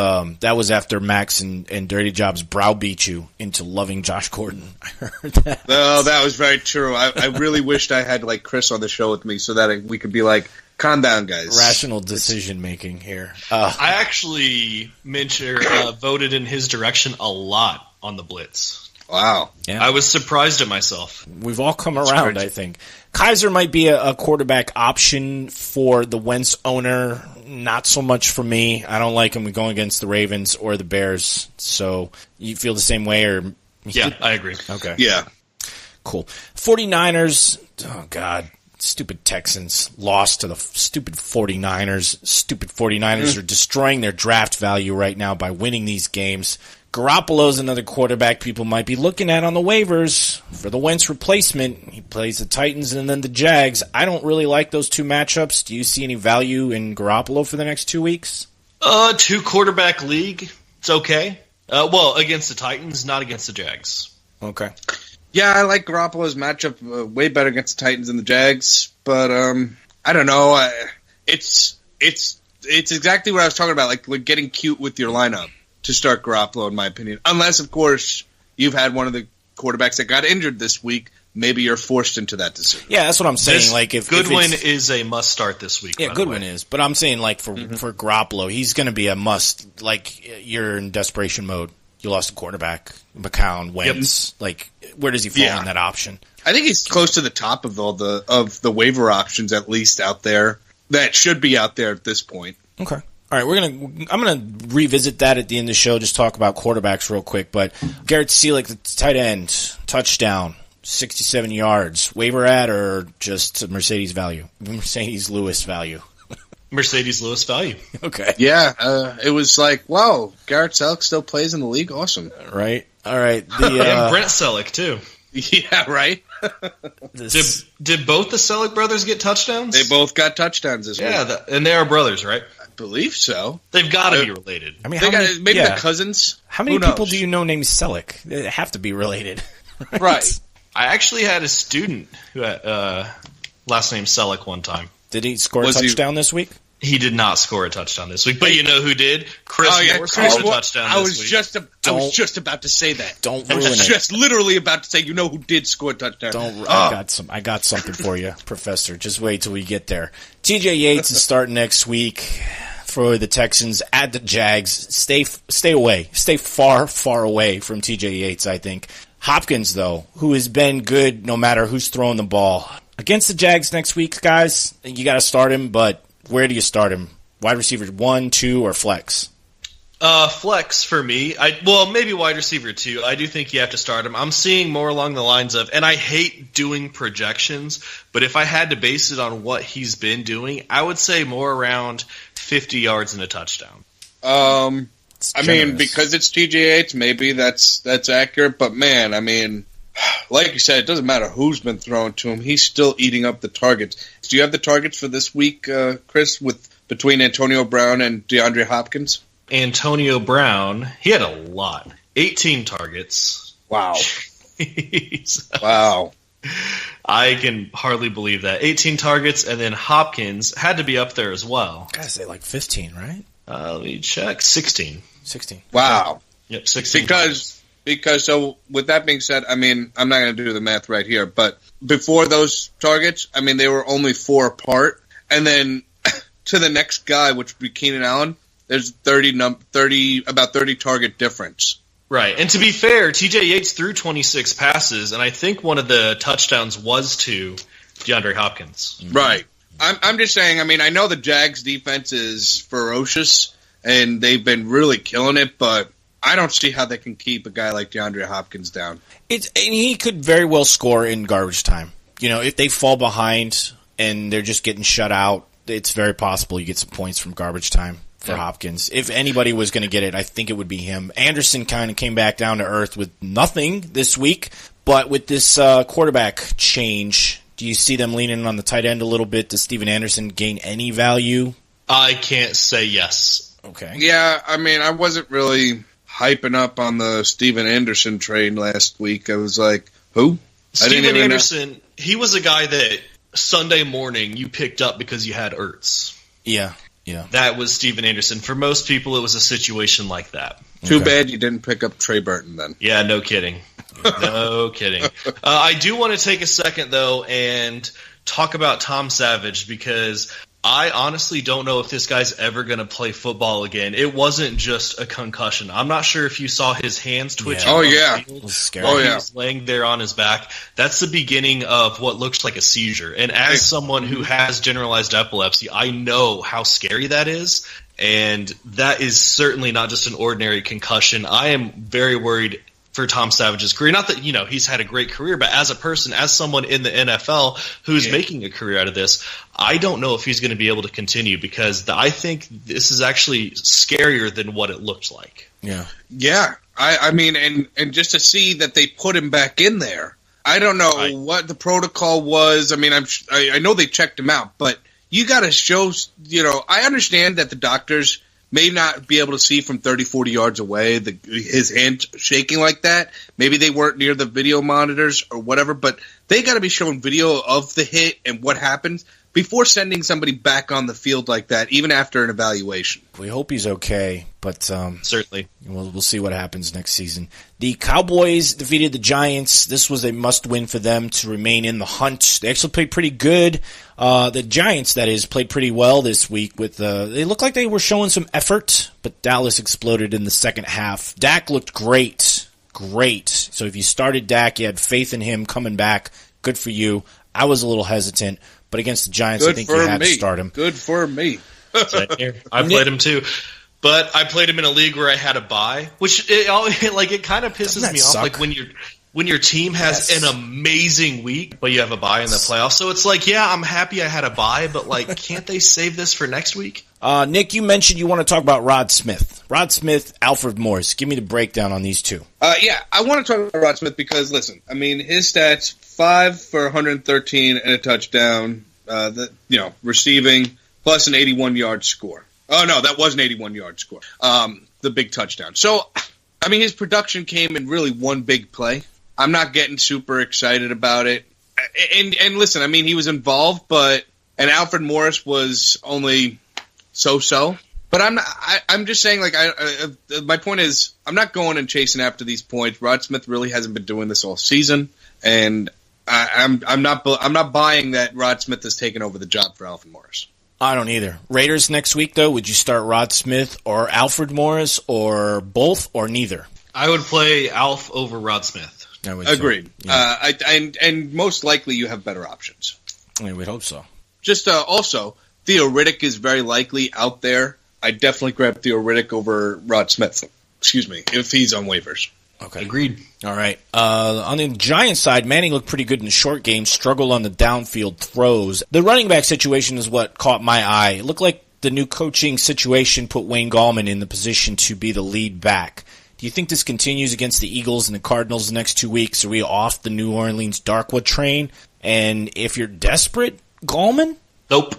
S1: after Max and Dirty Jobs browbeat you into loving Josh Gordon. I heard that.
S4: No, that was very true. I really wished I had like Chris on the show with me so that we could be like, calm down, guys.
S1: Rational decision making here.
S5: I actually voted in his direction a lot on the blitz.
S4: Wow.
S5: Yeah. I was surprised at myself.
S1: We've all come around, I think. Kaiser might be a quarterback option for the Wentz owner. Not so much for me. I don't like him going against the Ravens or the Bears. So you feel the same way?
S5: Yeah, I agree.
S1: Okay.
S4: Yeah.
S1: Cool. 49ers. Oh, God. Stupid Texans lost to the stupid 49ers. Stupid 49ers are destroying their draft value right now by winning these games. Garoppolo's another quarterback people might be looking at on the waivers for the Wentz replacement. He plays the Titans and then the Jags. I don't really like those two matchups. Do you see any value in Garoppolo for the next 2 weeks?
S5: 2 quarterback league. It's okay. Against the Titans, not against the Jags.
S1: Okay.
S4: Yeah, I like Garoppolo's matchup way better against the Titans than the Jags, but I don't know. It's exactly what I was talking about, like getting cute with your lineup to start Garoppolo, in my opinion. Unless, of course, you've had one of the quarterbacks that got injured this week. Maybe you're forced into that decision.
S1: Yeah, that's what I'm saying. If
S5: Goodwin is a must start this week.
S1: Yeah, Goodwin is. But I'm saying for Garoppolo, he's going to be a must. Like you're in desperation mode. You lost a quarterback, McCown, Wentz. Yep. Where does he fall in that option? I
S4: think he's close to the top of the waiver options, at least out there. That should be out there at this point.
S1: Okay. All right, I'm gonna revisit that at the end of the show. Just talk about quarterbacks real quick. But Garrett Seelick, the tight end, touchdown, 67 yards. Waiver ad or just Mercedes value? Mercedes Lewis value.
S5: Mercedes Lewis value.
S1: Okay.
S4: Yeah, it was like, wow, Garrett Selleck still plays in the league. Awesome.
S1: Right. All right.
S5: And Brent Selleck too.
S4: Yeah. Right.
S5: Did both the Selleck brothers get touchdowns?
S4: They both got touchdowns this week.
S5: Yeah, and they are brothers, right?
S4: I believe so.
S5: They've got to be related.
S1: I mean,
S4: maybe the cousins.
S1: How many people do you know named Selleck? They have to be related.
S4: Right.
S5: I actually had a student who had last name Selleck one time.
S1: Did he score a touchdown this week?
S5: He did not score a touchdown this week, but you know who did? Chris Moore scored a touchdown this week.
S4: I was just about to say that.
S1: Don't ruin it.
S4: I was just literally about to say, you know who did score a touchdown.
S1: I got something for you, Professor. Just wait till we get there. TJ Yates is starting next week for the Texans at the Jags. Stay away. Stay far away from TJ Yates, I think. Hopkins, though, who has been good no matter who's throwing the ball. Against the Jags next week, guys, you got to start him, but where do you start him? Wide receiver 1, 2, or flex?
S5: Flex for me. Maybe wide receiver 2. I do think you have to start him. I'm seeing more along the lines of, and I hate doing projections, but if I had to base it on what he's been doing, I would say more around 50 yards and a touchdown.
S4: I mean, because it's TJ Yates, maybe that's accurate, but man, I mean, like you said, it doesn't matter who's been thrown to him. He's still eating up the targets. Do you have the targets for this week, Chris, between Antonio Brown and DeAndre Hopkins?
S5: Antonio Brown, he had a lot. 18 targets.
S4: Wow.
S5: Jeez.
S4: Wow.
S5: I can hardly believe that. 18 targets, and then Hopkins had to be up there as well.
S1: Gotta say 15, right?
S5: Let me check. 16.
S1: 16.
S4: Wow.
S5: Yep, 16.
S4: Because so with that being said, I mean, I'm not going to do the math right here, but before those targets, I mean, they were only 4 apart. And then to the next guy, which would be Keenan Allen, there's about 30 target difference.
S5: Right. And to be fair, TJ Yates threw 26 passes, and I think one of the touchdowns was to DeAndre Hopkins.
S4: Right. I'm just saying, I mean, I know the Jags defense is ferocious, and they've been really killing it, but I don't see how they can keep a guy like DeAndre Hopkins down.
S1: And he could very well score in garbage time. You know, if they fall behind and they're just getting shut out, it's very possible you get some points from garbage time for Hopkins. If anybody was going to get it, I think it would be him. Anderson kind of came back down to earth with nothing this week, but with this quarterback change, do you see them leaning on the tight end a little bit? Does Steven Anderson gain any value?
S5: I can't say yes.
S1: Okay.
S4: Yeah, I mean, I wasn't really hyping up on the Steven Anderson train last week. I was like, who?
S5: Steven Anderson, he was a guy that Sunday morning you picked up because you had Ertz.
S1: Yeah.
S5: That was Steven Anderson. For most people, it was a situation like that.
S4: Too bad you didn't pick up Trey Burton then.
S5: Yeah, no kidding. No kidding. I do want to take a second, though, and talk about Tom Savage, because I honestly don't know if this guy's ever going to play football again. It wasn't just a concussion. I'm not sure if you saw his hands twitching.
S4: Yeah. Oh, yeah.
S5: He was laying there on his back. That's the beginning of what looks like a seizure. And as someone who has generalized epilepsy, I know how scary that is. And that is certainly not just an ordinary concussion. I am very worried for Tom Savage's career. Not that, he's had a great career, but as a person, as someone in the NFL who's making a career out of this, I don't know if he's going to be able to continue, because I think this is actually scarier than what it looked like.
S4: Yeah. I mean, and just to see that they put him back in there, I don't know what the protocol was. I mean, I know they checked him out, but you got to show, I understand that the doctors may not be able to see from 30, 40 yards away, his hand shaking like that. Maybe they weren't near the video monitors or whatever, but they got to be showing video of the hit and what happens before sending somebody back on the field like that, even after an evaluation.
S1: We hope he's okay, but
S5: certainly
S1: we'll see what happens next season. The Cowboys defeated the Giants. This was a must-win for them to remain in the hunt. They actually played pretty good. The Giants, that is, played pretty well this week. They looked like they were showing some effort, but Dallas exploded in the second half. Dak looked great. So if you started Dak, you had faith in him coming back. Good for you. I was a little hesitant, but against the Giants, I think you had to start him.
S4: Good for me.
S5: I played him too. But I played him in a league where I had a bye, which it kind of pisses me off. Like when your team has an amazing week, but you have a bye in the playoffs. So it's like, yeah, I'm happy I had a bye, but can't they save this for next week?
S1: Nick, you mentioned you want to talk about Rod Smith. Rod Smith, Alfred Morris. Give me the breakdown on these two.
S4: Yeah, I want to talk about Rod Smith because, listen, I mean, his stats, 5 for 113 and a touchdown, receiving, plus an 81-yard score. Oh, no, that was an 81-yard score. The big touchdown. So, I mean, his production came in really one big play. I'm not getting super excited about it. And listen, I mean, he was involved, and Alfred Morris was only so-so. But I'm just saying, my point is, I'm not going and chasing after these points. Rod Smith really hasn't been doing this all season, and I'm not buying that Rod Smith has taken over the job for Alfred Morris.
S1: I don't either. Raiders next week, though, would you start Rod Smith or Alfred Morris or both or neither?
S5: I would play Alf over Rod Smith.
S4: Agreed. Yeah. And most likely you have better options.
S1: I would hope so.
S4: Just also, Theo Riddick is very likely out there. I'd definitely grab Theo Riddick over Rod Smith. Excuse me, if he's on waivers.
S1: Okay.
S5: Agreed.
S1: All right. On the Giants side, Manning looked pretty good in the short game, struggled on the downfield throws. The running back situation is what caught my eye. It looked like the new coaching situation put Wayne Gallman in the position to be the lead back. Do you think this continues against the Eagles and the Cardinals the next 2 weeks? Are we off the New Orleans Darkwood train? And if you're desperate, Gallman?
S5: Nope.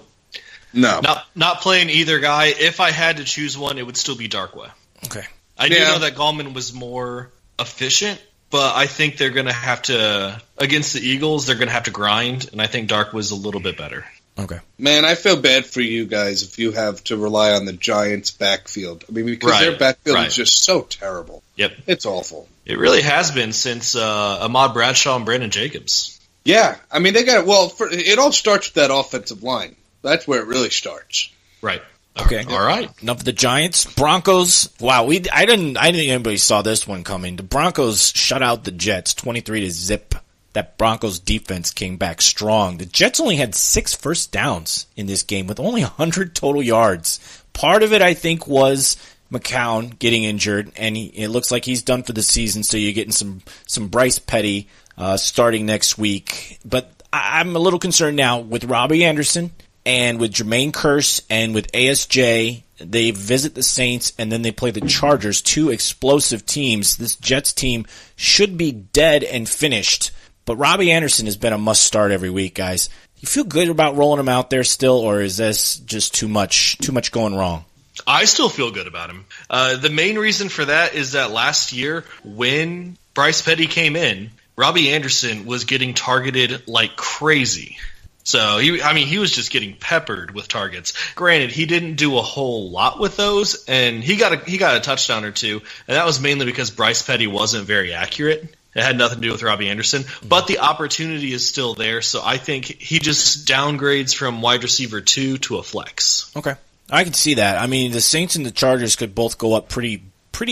S4: No.
S5: Not playing either guy. If I had to choose one, it would still be Darkwa.
S1: Okay.
S5: I do know that Gallman was more efficient, but I think they're going to have to, against the Eagles, they're going to have to grind, and I think Dark was a little bit better.
S1: Okay.
S4: Man, I feel bad for you guys if you have to rely on the Giants' backfield. I mean, because their backfield is just so terrible.
S5: Yep.
S4: It's awful.
S5: It really has been since Ahmad Bradshaw and Brandon Jacobs.
S4: Yeah. I mean, they got it all starts with that offensive line. That's where it really starts.
S5: Right.
S1: Okay.
S5: All right.
S1: Enough of the Giants. Broncos. Wow. I didn't think anybody saw this one coming. The Broncos shut out the Jets 23-0. That Broncos defense came back strong. The Jets only had 6 first downs in this game with only 100 total yards. Part of it, I think, was McCown getting injured, and it looks like he's done for the season, so you're getting some Bryce Petty starting next week. But I'm a little concerned now with Robbie Anderson and with Jermaine Kearse and with ASJ, they visit the Saints, and then they play the Chargers, two explosive teams. This Jets team should be dead and finished, but Robbie Anderson has been a must-start every week, guys. You feel good about rolling him out there still, or is this just too much going wrong?
S5: I still feel good about him. The main reason for that is that last year, when Bryce Petty came in, Robbie Anderson was getting targeted like crazy. So, he was just getting peppered with targets. Granted, he didn't do a whole lot with those, and he got a touchdown or two, and that was mainly because Bryce Petty wasn't very accurate. It had nothing to do with Robbie Anderson, but the opportunity is still there, so I think he just downgrades from wide receiver 2 to a flex.
S1: Okay. I can see that. I mean, the Saints and the Chargers could both go up pretty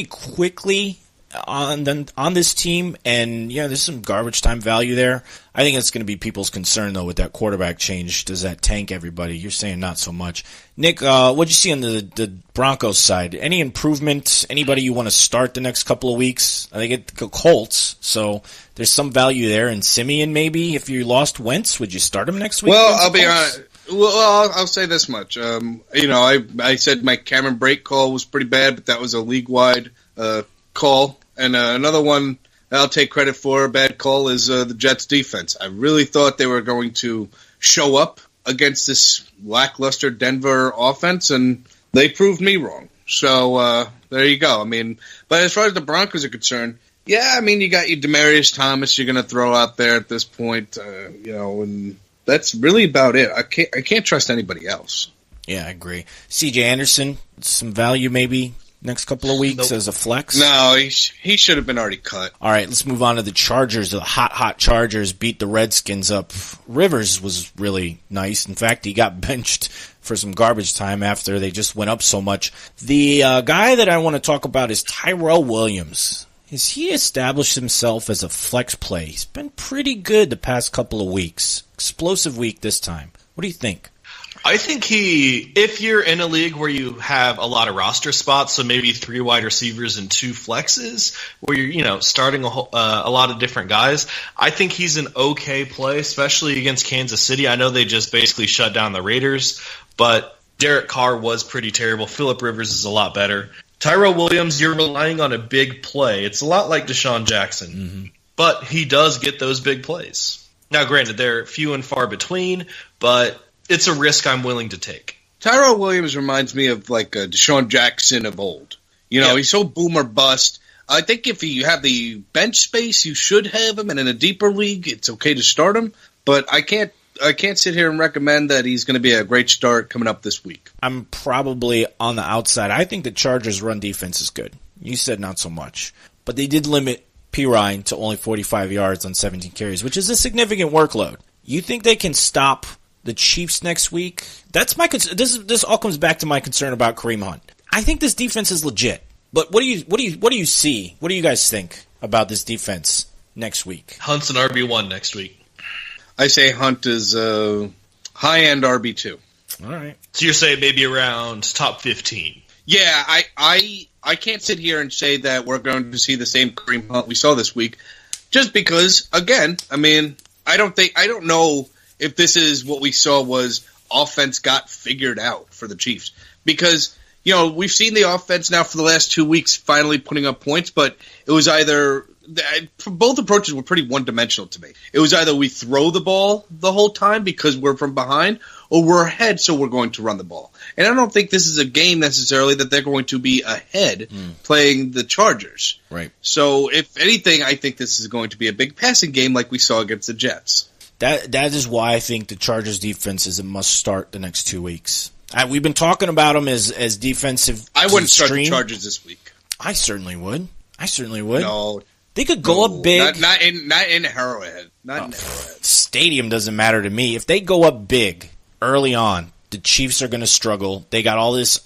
S1: quickly on this team, and there's some garbage time value there. I think that's going to be people's concern, though, with that quarterback change. Does that tank everybody? You're saying not so much. Nick, what'd you see on the Broncos side? Any improvement? Anybody you want to start the next couple of weeks? I think it's the Colts, so there's some value there. And Simeon, maybe, if you lost Wentz, would you start him next week?
S4: Well, I'll be honest. Well, I'll say this much. I said my Cameron Brake call was pretty bad, but that was a league-wide call. And another one I'll take credit for, a bad call, is the Jets' defense. I really thought they were going to show up against this lackluster Denver offense, and they proved me wrong. So there you go. But as far as the Broncos are concerned, you got your Demaryius Thomas you're going to throw out there at this point, and that's really about it. I can't trust anybody else.
S1: Yeah, I agree. C.J. Anderson, some value maybe next couple of weeks as a flex?
S4: No, he should have been already cut.
S1: All right, let's move on to the Chargers. The hot Chargers beat the Redskins up. Rivers was really nice. In fact, he got benched for some garbage time after they just went up so much. The guy that I want to talk about is Tyrell Williams. Has he established himself as a flex play? He's been pretty good the past couple of weeks. Explosive week this time. What do you think?
S5: I think if you're in a league where you have a lot of roster spots, so maybe 3 wide receivers and 2 flexes, where you're starting a lot of different guys, I think he's an okay play, especially against Kansas City. I know they just basically shut down the Raiders, but Derek Carr was pretty terrible. Phillip Rivers is a lot better. Tyrell Williams, you're relying on a big play. It's a lot like Deshaun Jackson, but he does get those big plays. Now, granted, they're few and far between, but it's a risk I'm willing to take.
S4: Tyrell Williams reminds me of like a Deshaun Jackson of old. He's so boom or bust. I think if you have the bench space, you should have him, and in a deeper league, it's okay to start him. But I can't sit here and recommend that he's going to be a great start coming up this week.
S1: I'm probably on the outside. I think the Chargers' run defense is good. You said not so much. But they did limit P. Ryan to only 45 yards on 17 carries, which is a significant workload. You think they can stop the Chiefs next week? That's my concern. This all comes back to my concern about Kareem Hunt. I think this defense is legit. But what do you see? What do you guys think about this defense next week?
S5: Hunt's an RB1 next week.
S4: I say Hunt is high-end RB2.
S1: All right.
S5: So you're saying maybe around top 15.
S4: Yeah, I can't sit here and say that we're going to see the same Kareem Hunt we saw this week, just because, again, I don't know if this is what we saw was offense got figured out for the Chiefs. Because, we've seen the offense now for the last 2 weeks finally putting up points, but it was either – both approaches were pretty one-dimensional to me. It was either we throw the ball the whole time because we're from behind, or we're ahead so we're going to run the ball. And I don't think this is a game necessarily that they're going to be ahead playing the Chargers.
S1: Right.
S4: So, if anything, I think this is going to be a big passing game like we saw against the Jets.
S1: That is why I think the Chargers defense is a must start the next 2 weeks. We've been talking about them as defensive.
S4: I wouldn't start the Chargers this week.
S1: I certainly would.
S4: No,
S1: they could go up big.
S4: Not in Arrowhead. Not in Arrowhead.
S1: Stadium doesn't matter to me. If they go up big early on, the Chiefs are going to struggle. They got all this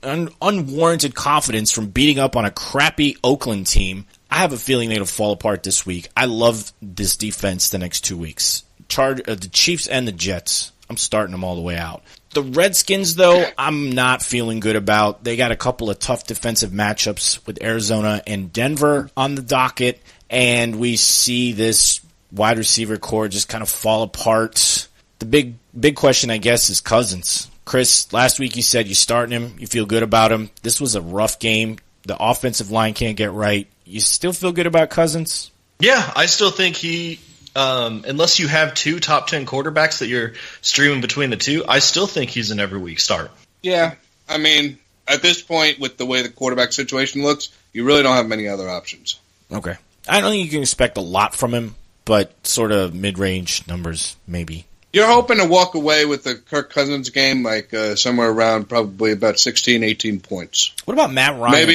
S1: unwarranted confidence from beating up on a crappy Oakland team. I have a feeling they'll fall apart this week. I love this defense the next 2 weeks. The Chiefs and the Jets, I'm starting them all the way out. The Redskins, though, I'm not feeling good about. They got a couple of tough defensive matchups with Arizona and Denver on the docket, and we see this wide receiver core just kind of fall apart. the big question, I guess, is Cousins. Chris, last week you said you're starting him. You feel good about him. This was a rough game. The offensive line can't get right. You still feel good about Cousins?
S5: Yeah, I still think he, unless you have two top 10 quarterbacks that you're streaming between the two, I still think he's an every week start.
S4: Yeah, I mean, at this point, with the way the quarterback situation looks, you really don't have many other options.
S1: Okay. I don't think you can expect a lot from him, but sort of mid-range numbers, maybe.
S4: You're hoping to walk away with the Kirk Cousins game like somewhere around probably about 16, 18 points.
S1: What about Matt Ryan?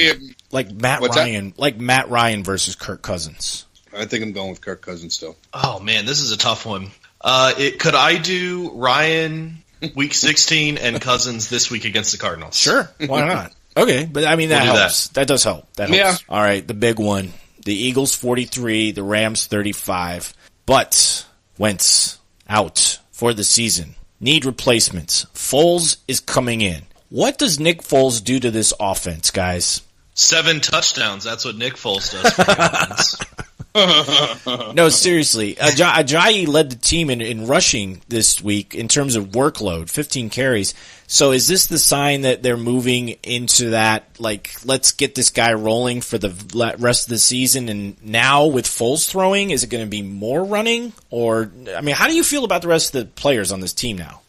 S4: Maybe
S1: Matt Ryan versus Kirk Cousins.
S4: I think I'm going with Kirk Cousins still.
S5: Oh, man, this is a tough one. Could I do Ryan week 16 and Cousins this week against the Cardinals?
S1: Sure, why not? Okay, but I mean, that helps. That does help. That helps.
S4: Yeah.
S1: All right, the big one. The Eagles 43, the Rams 35. But Wentz out for the season. Need replacements. Foles is coming in. What does Nick Foles do to this offense, guys?
S5: 7 touchdowns. That's what Nick Foles does for the offense.
S1: No, seriously. Ajayi led the team in rushing this week in terms of workload, 15 carries. So is this the sign that they're moving into that, like, let's get this guy rolling for the rest of the season? And now with Foles throwing, is it going to be more running? Or, I mean, how do you feel about the rest of the players on this team now?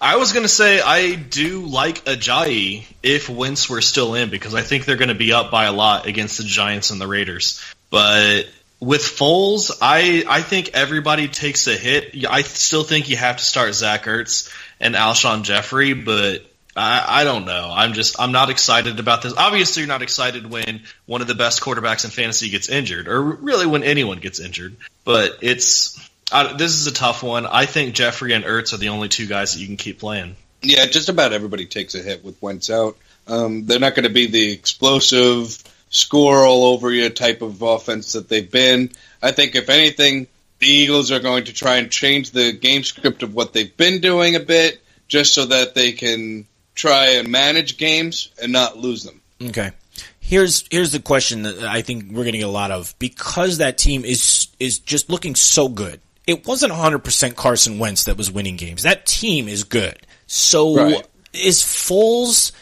S5: I was going to say I do like Ajayi if Wentz were still in, because I think they're going to be up by a lot against the Giants and the Raiders. But with Foles, I think everybody takes a hit. I still think you have to start Zach Ertz and Alshon Jeffrey, but I don't know. I'm not excited about this. Obviously, you're not excited when one of the best quarterbacks in fantasy gets injured, or really when anyone gets injured. But this is a tough one. I think Jeffrey and Ertz are the only two guys that you can keep playing.
S4: Yeah, just about everybody takes a hit with Wentz out. They're not going to be the explosive, score all over you type of offense that they've been. I think, if anything, the Eagles are going to try and change the game script of what they've been doing a bit, just so that they can try and manage games and not lose them.
S1: Okay. Here's the question that I think we're going to get a lot of. Because that team is just looking so good. It wasn't 100% Carson Wentz that was winning games. That team is good. So
S4: right.
S1: Is Foles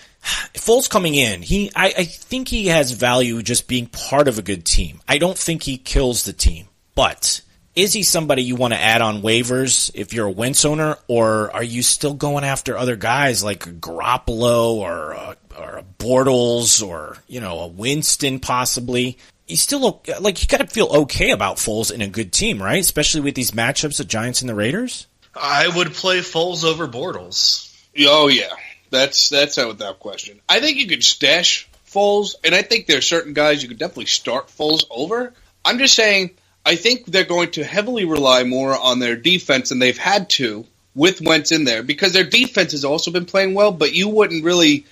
S1: coming in? I think he has value just being part of a good team. I don't think he kills the team. But is he somebody you want to add on waivers if you're a Wentz owner, or are you still going after other guys like Garoppolo or a Bortles or a Winston possibly? You still you got to feel okay about Foles in a good team, right? Especially with these matchups, the Giants and the Raiders.
S5: I would play Foles over Bortles.
S4: Oh yeah, that's without question. I think you could stash Foles, and I think there are certain guys you could definitely start Foles over. I'm just saying, I think they're going to heavily rely more on their defense than they've had to with Wentz in there, because their defense has also been playing well, but you really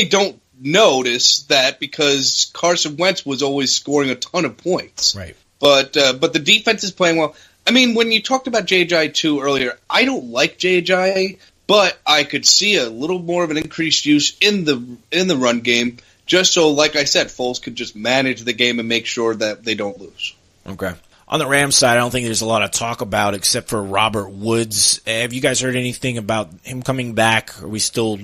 S4: don't notice that because Carson Wentz was always scoring a ton of points.
S1: Right.
S4: But the defense is playing well. I mean, when you talked about J.J. too earlier, I don't like J.J., but I could see a little more of an increased use in the run game, just so, like I said, Foles could just manage the game and make sure that they don't lose.
S1: Okay. On the Rams side, I don't think there's a lot of talk about except for Robert Woods. Have you guys heard anything about him coming back? Are we still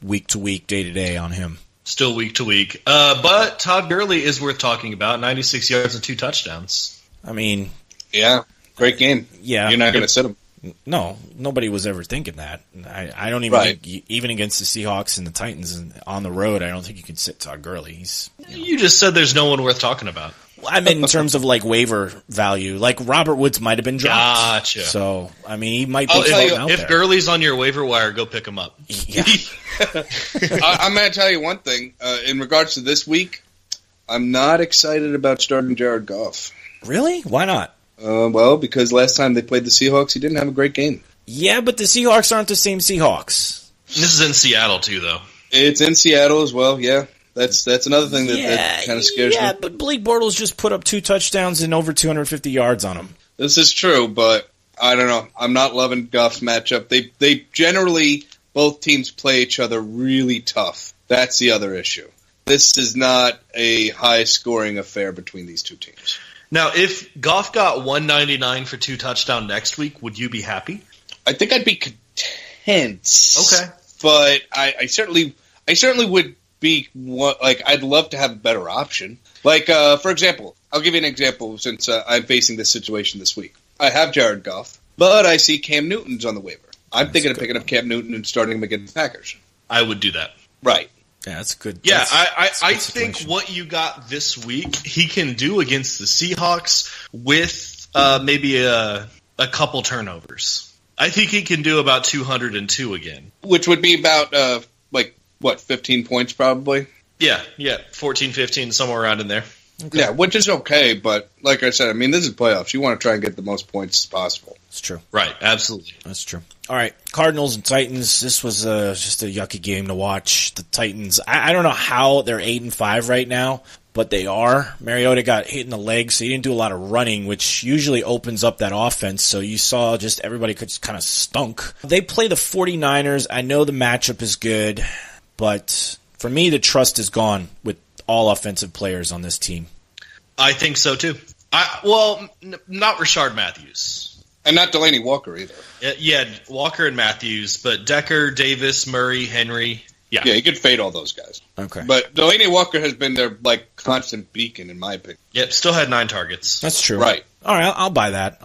S1: week to week, day to day on him?
S5: Still week to week. But Todd Gurley is worth talking about. 96 yards and 2 touchdowns.
S1: I mean,
S4: yeah, great game.
S1: Yeah,
S4: you're not going to sit him.
S1: No, nobody was ever thinking that. I don't even think, even against the Seahawks and the Titans and on the road, I don't think you could sit Todd Gurley.
S5: You just said there's no one worth talking about.
S1: I mean, in terms of waiver value, Robert Woods might have been dropped.
S5: Gotcha.
S1: So, I mean, he might be
S5: out
S1: there.
S5: If Gurley's on your waiver wire, go pick him up.
S1: Yeah.
S4: I'm going to tell you one thing. In regards to this week, I'm not excited about starting Jared Goff.
S1: Really? Why not?
S4: Well, because last time they played the Seahawks, he didn't have a great game.
S1: Yeah, but the Seahawks aren't the same Seahawks.
S5: This is in Seattle, too, though.
S4: It's in Seattle as well, yeah. That's another thing that kind of scares me.
S1: Yeah, but Blake Bortles just put up 2 touchdowns and over 250 yards on him.
S4: This is true, but I don't know. I'm not loving Goff's matchup. They generally, both teams play each other really tough. That's the other issue. This is not a high-scoring affair between these two teams.
S5: Now, if Goff got 199 for 2 touchdowns next week, would you be happy?
S4: I think I'd be content.
S5: Okay.
S4: But I certainly would be I'd love to have a better option. Like, for example, I'll give you an example since I'm facing this situation this week. I have Jared Goff, but I see Cam Newton's on the waiver. I'm thinking of picking up Cam Newton and starting him against the Packers.
S5: I would do that.
S4: Right.
S1: Yeah, that's good.
S5: Yeah, I think
S1: situation.
S5: what you got this week, he can do against the Seahawks with maybe a couple turnovers. I think he can do about 202 again.
S4: Which would be about, 15 points probably?
S5: Yeah, 14, 15, somewhere around in there.
S1: Okay.
S4: Yeah, which is okay, but like I said, I mean, this is playoffs. You want to try and get the most points as possible.
S1: It's true.
S5: Right, absolutely.
S1: That's true. All right, Cardinals and Titans. This was just a yucky game to watch. The Titans, I don't know how they're 8-5 right now, but they are. Mariota got hit in the leg, so he didn't do a lot of running, which usually opens up that offense. So you saw just everybody could just kind of stunk. They play the 49ers. I know the matchup is good, but for me, the trust is gone with all offensive players on this team.
S5: I think so, too. Not Rashard Matthews.
S4: And not Delaney Walker either.
S5: Yeah, Walker and Matthews, but Decker, Davis, Murray, Henry. Yeah,
S4: you could fade all those guys.
S1: Okay.
S4: But Delaney Walker has been their constant beacon, in my opinion.
S5: Yep, still had 9 targets.
S1: That's true.
S4: Right.
S1: All right, I'll buy that.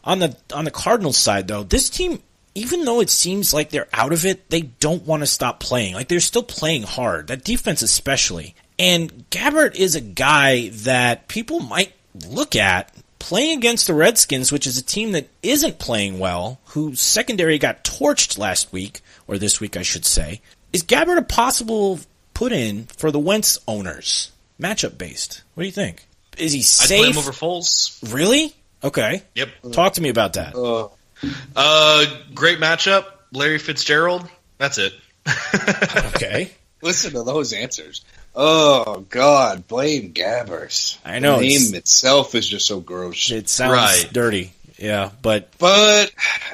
S1: On the Cardinals side, though, this team, even though it seems like they're out of it, they don't want to stop playing. Like, they're still playing hard. That defense especially. And Gabbert is a guy that people might look at playing against the Redskins, which is a team that isn't playing well, whose secondary got torched last week, or this week I should say. Is Gabbert a possible put-in for the Wentz owners? Matchup-based. What do you think? Is he safe?
S5: I'd play him over Foles.
S1: Really? Okay.
S5: Yep.
S1: Talk to me about that.
S5: Great matchup. Larry Fitzgerald. That's it.
S1: Okay.
S4: Listen to those answers. Oh, God. Blame Gabbert.
S1: I know.
S4: The name itself is just so gross.
S1: It sounds
S5: Right.
S1: dirty. Yeah, but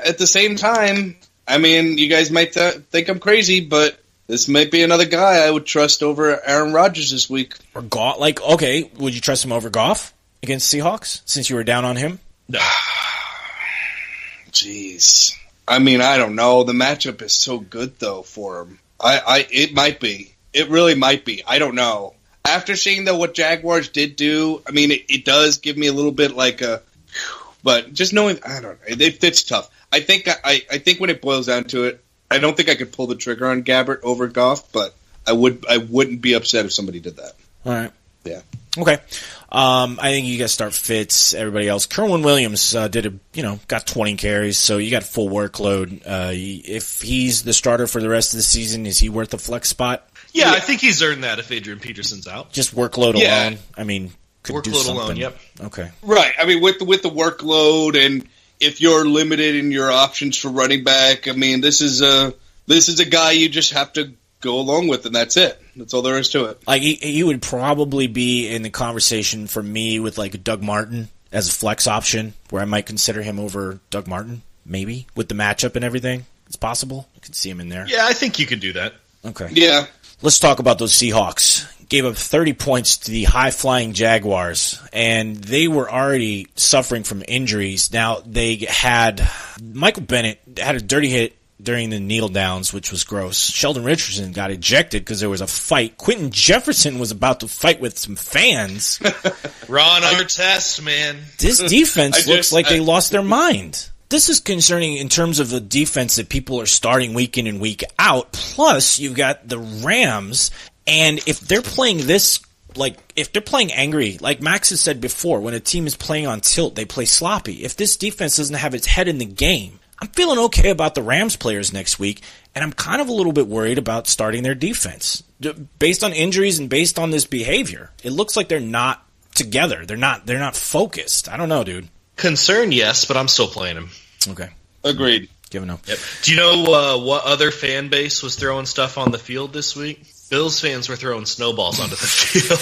S4: at the same time, I mean, you guys might think I'm crazy, but this might be another guy I would trust over Aaron Rodgers this week.
S1: or Goff, okay, would you trust him over Goff against Seahawks since you were down on him?
S5: No.
S4: Jeez. I mean, I don't know. The matchup is so good, though, for him. It might be. It really might be. I don't know. After seeing, though, what Jaguars did do, I mean, it does give me a little bit like a... But just knowing... I don't know. It's tough. I think when it boils down to it, I don't think I could pull the trigger on Gabbert over Goff, but I wouldn't be upset if somebody did that.
S1: All right.
S4: Yeah.
S1: Okay. I think you got to start Fitz, everybody else. Kerwin Williams got 20 carries, so you got full workload. If he's the starter for the rest of the season, is he worth a flex spot?
S5: Yeah, I think he's earned that if Adrian Peterson's out.
S1: Just workload
S4: Yeah.
S1: alone? I mean, could do
S5: Workload
S1: something.
S5: alone, yep.
S1: Okay.
S4: Right. I mean, with the workload, and if you're limited in your options for running back, I mean, this is a guy you just have to go along with, and that's it. That's all there is to it.
S1: Like he would probably be in the conversation for me with like Doug Martin as a flex option, where I might consider him over Doug Martin, maybe with the matchup and everything. It's possible. You can see him in there.
S5: Yeah, I think you could do that.
S1: Okay.
S4: Yeah.
S1: Let's talk about those Seahawks. Gave up 30 points to the high-flying Jaguars, and they were already suffering from injuries. Now, they had Michael Bennett had a dirty hit during the kneel downs, which was gross. Sheldon Richardson got ejected because there was a fight. Quentin Jefferson was about to fight with some fans.
S5: Ron Artest, man.
S1: This defense looks like they lost their mind. This is concerning in terms of the defense that people are starting week in and week out. Plus, you've got the Rams, and if they're playing this, if they're playing angry, like Max has said before, when a team is playing on tilt, they play sloppy. If this defense doesn't have its head in the game, I'm feeling okay about the Rams players next week, and I'm kind of a little bit worried about starting their defense. Based on injuries and based on this behavior, it looks like they're not together. They're not focused. I don't know, dude.
S5: Concern, yes, but I'm still playing him.
S1: Okay.
S4: Agreed.
S1: Giving up.
S5: Yep. Do you know what other fan base was throwing stuff on the field this week? Bills fans were throwing snowballs onto the field.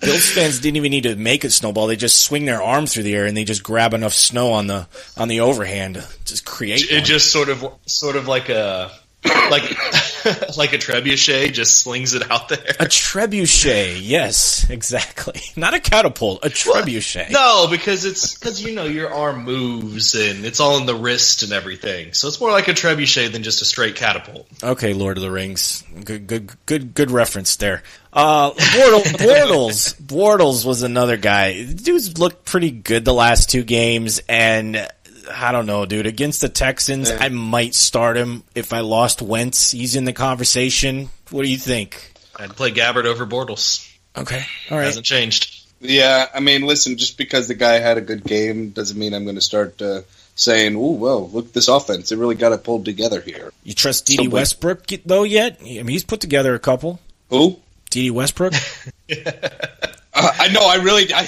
S1: Bills fans didn't even need to make a snowball. They just swing their arm through the air and they just grab enough snow on the overhand to just create
S5: It
S1: one.
S5: just sort of like a Like a trebuchet, just slings it out there.
S1: A trebuchet, yes, exactly. Not a catapult, a trebuchet.
S5: No, because your arm moves and it's all in the wrist and everything. So it's more like a trebuchet than just a straight catapult.
S1: Okay, Lord of the Rings. Good reference there. Bortles was another guy. The dude's looked pretty good the last two games, and I don't know, dude. Against the Texans, I might start him if I lost Wentz. He's in the conversation. What do you think?
S5: I'd play Gabbert over Bortles.
S1: Okay, all right.
S5: Hasn't changed.
S4: Yeah, I mean, listen, just because the guy had a good game doesn't mean I'm going to start saying, "Ooh, well, look at this offense. They really got it pulled together here."
S1: You trust D.D. Westbrook, though, yet? I mean, he's put together a couple.
S4: Who?
S1: D.D. Westbrook?
S4: I know,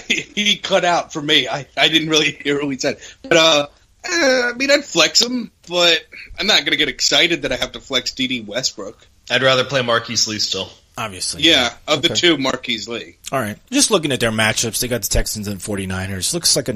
S4: he cut out for me. I didn't really hear what he said. But, I mean, I'd flex him, but I'm not going to get excited that I have to flex D.D. Westbrook.
S5: I'd rather play Marquise Lee still.
S1: Obviously.
S4: Yeah, of the two, Marquise Lee.
S1: All right. Just looking at their matchups, they got the Texans and 49ers. Looks like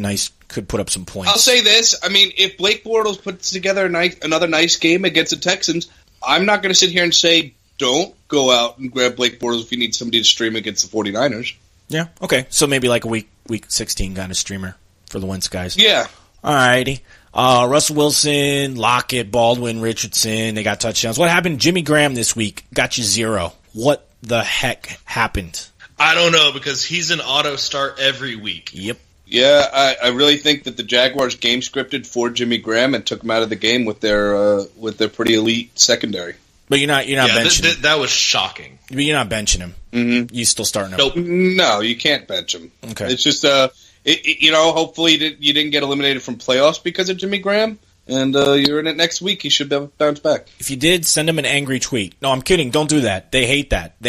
S1: could put up some points.
S4: I'll say this. I mean, if Blake Bortles puts together another nice game against the Texans, I'm not going to sit here and say, don't go out and grab Blake Bortles if you need somebody to stream against the 49ers.
S1: Yeah, okay. So maybe like a week 16 kind of streamer for the Wentz guys.
S4: Yeah.
S1: All righty. Russell Wilson, Lockett, Baldwin, Richardson, they got touchdowns. What happened? Jimmy Graham this week got you 0. What the heck happened?
S5: I don't know, because he's an auto start every week.
S1: Yep.
S4: Yeah, I really think that the Jaguars game scripted for Jimmy Graham and took him out of the game with their pretty elite secondary.
S1: But you're not benching him.
S5: That was shocking.
S1: But you're not benching him.
S4: Mm-hmm.
S1: You still starting him.
S4: Nope. No, you can't bench him.
S1: Okay.
S4: It's just hopefully you didn't get eliminated from playoffs because of Jimmy Graham, and you're in it next week. You should bounce back.
S1: If you did, send him an angry tweet. No, I'm kidding. Don't do that. They hate that.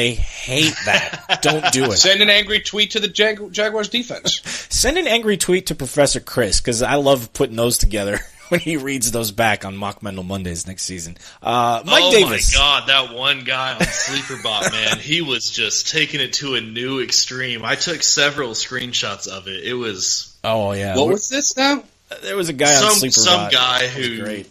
S1: Don't do it.
S4: Send an angry tweet to the Jaguars defense.
S1: Send an angry tweet to Professor Chris, because I love putting those together when he reads those back on Mock Mendel Mondays next season. Mike Davis.
S5: Oh, my God. That one guy on SleeperBot, man, he was just taking it to a new extreme. I took several screenshots of it. It was...
S1: Oh, yeah.
S4: What was this now?
S1: There was a guy on SleeperBot.
S5: Some guy who...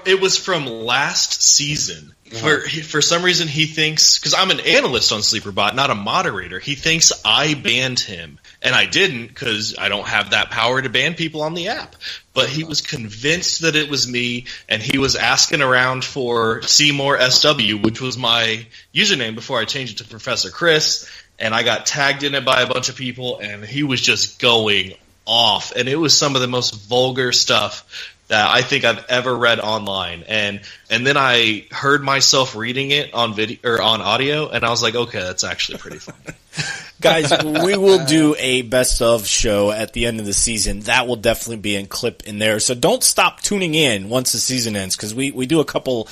S5: It was from last season. For some reason, he thinks... Because I'm an analyst on SleeperBot, not a moderator. He thinks I banned him. And I didn't, because I don't have that power to ban people on the app. But he was convinced that it was me, and he was asking around for Seymour SW, which was my username before I changed it to Professor Chris, and I got tagged in it by a bunch of people, and he was just going off. And it was some of the most vulgar stuff that I think I've ever read online. And then I heard myself reading it on video or on audio, and I was like, okay, that's actually pretty funny.
S1: Guys, we will do a best of show at the end of the season. That will definitely be a clip in there. So don't stop tuning in once the season ends, because we do a couple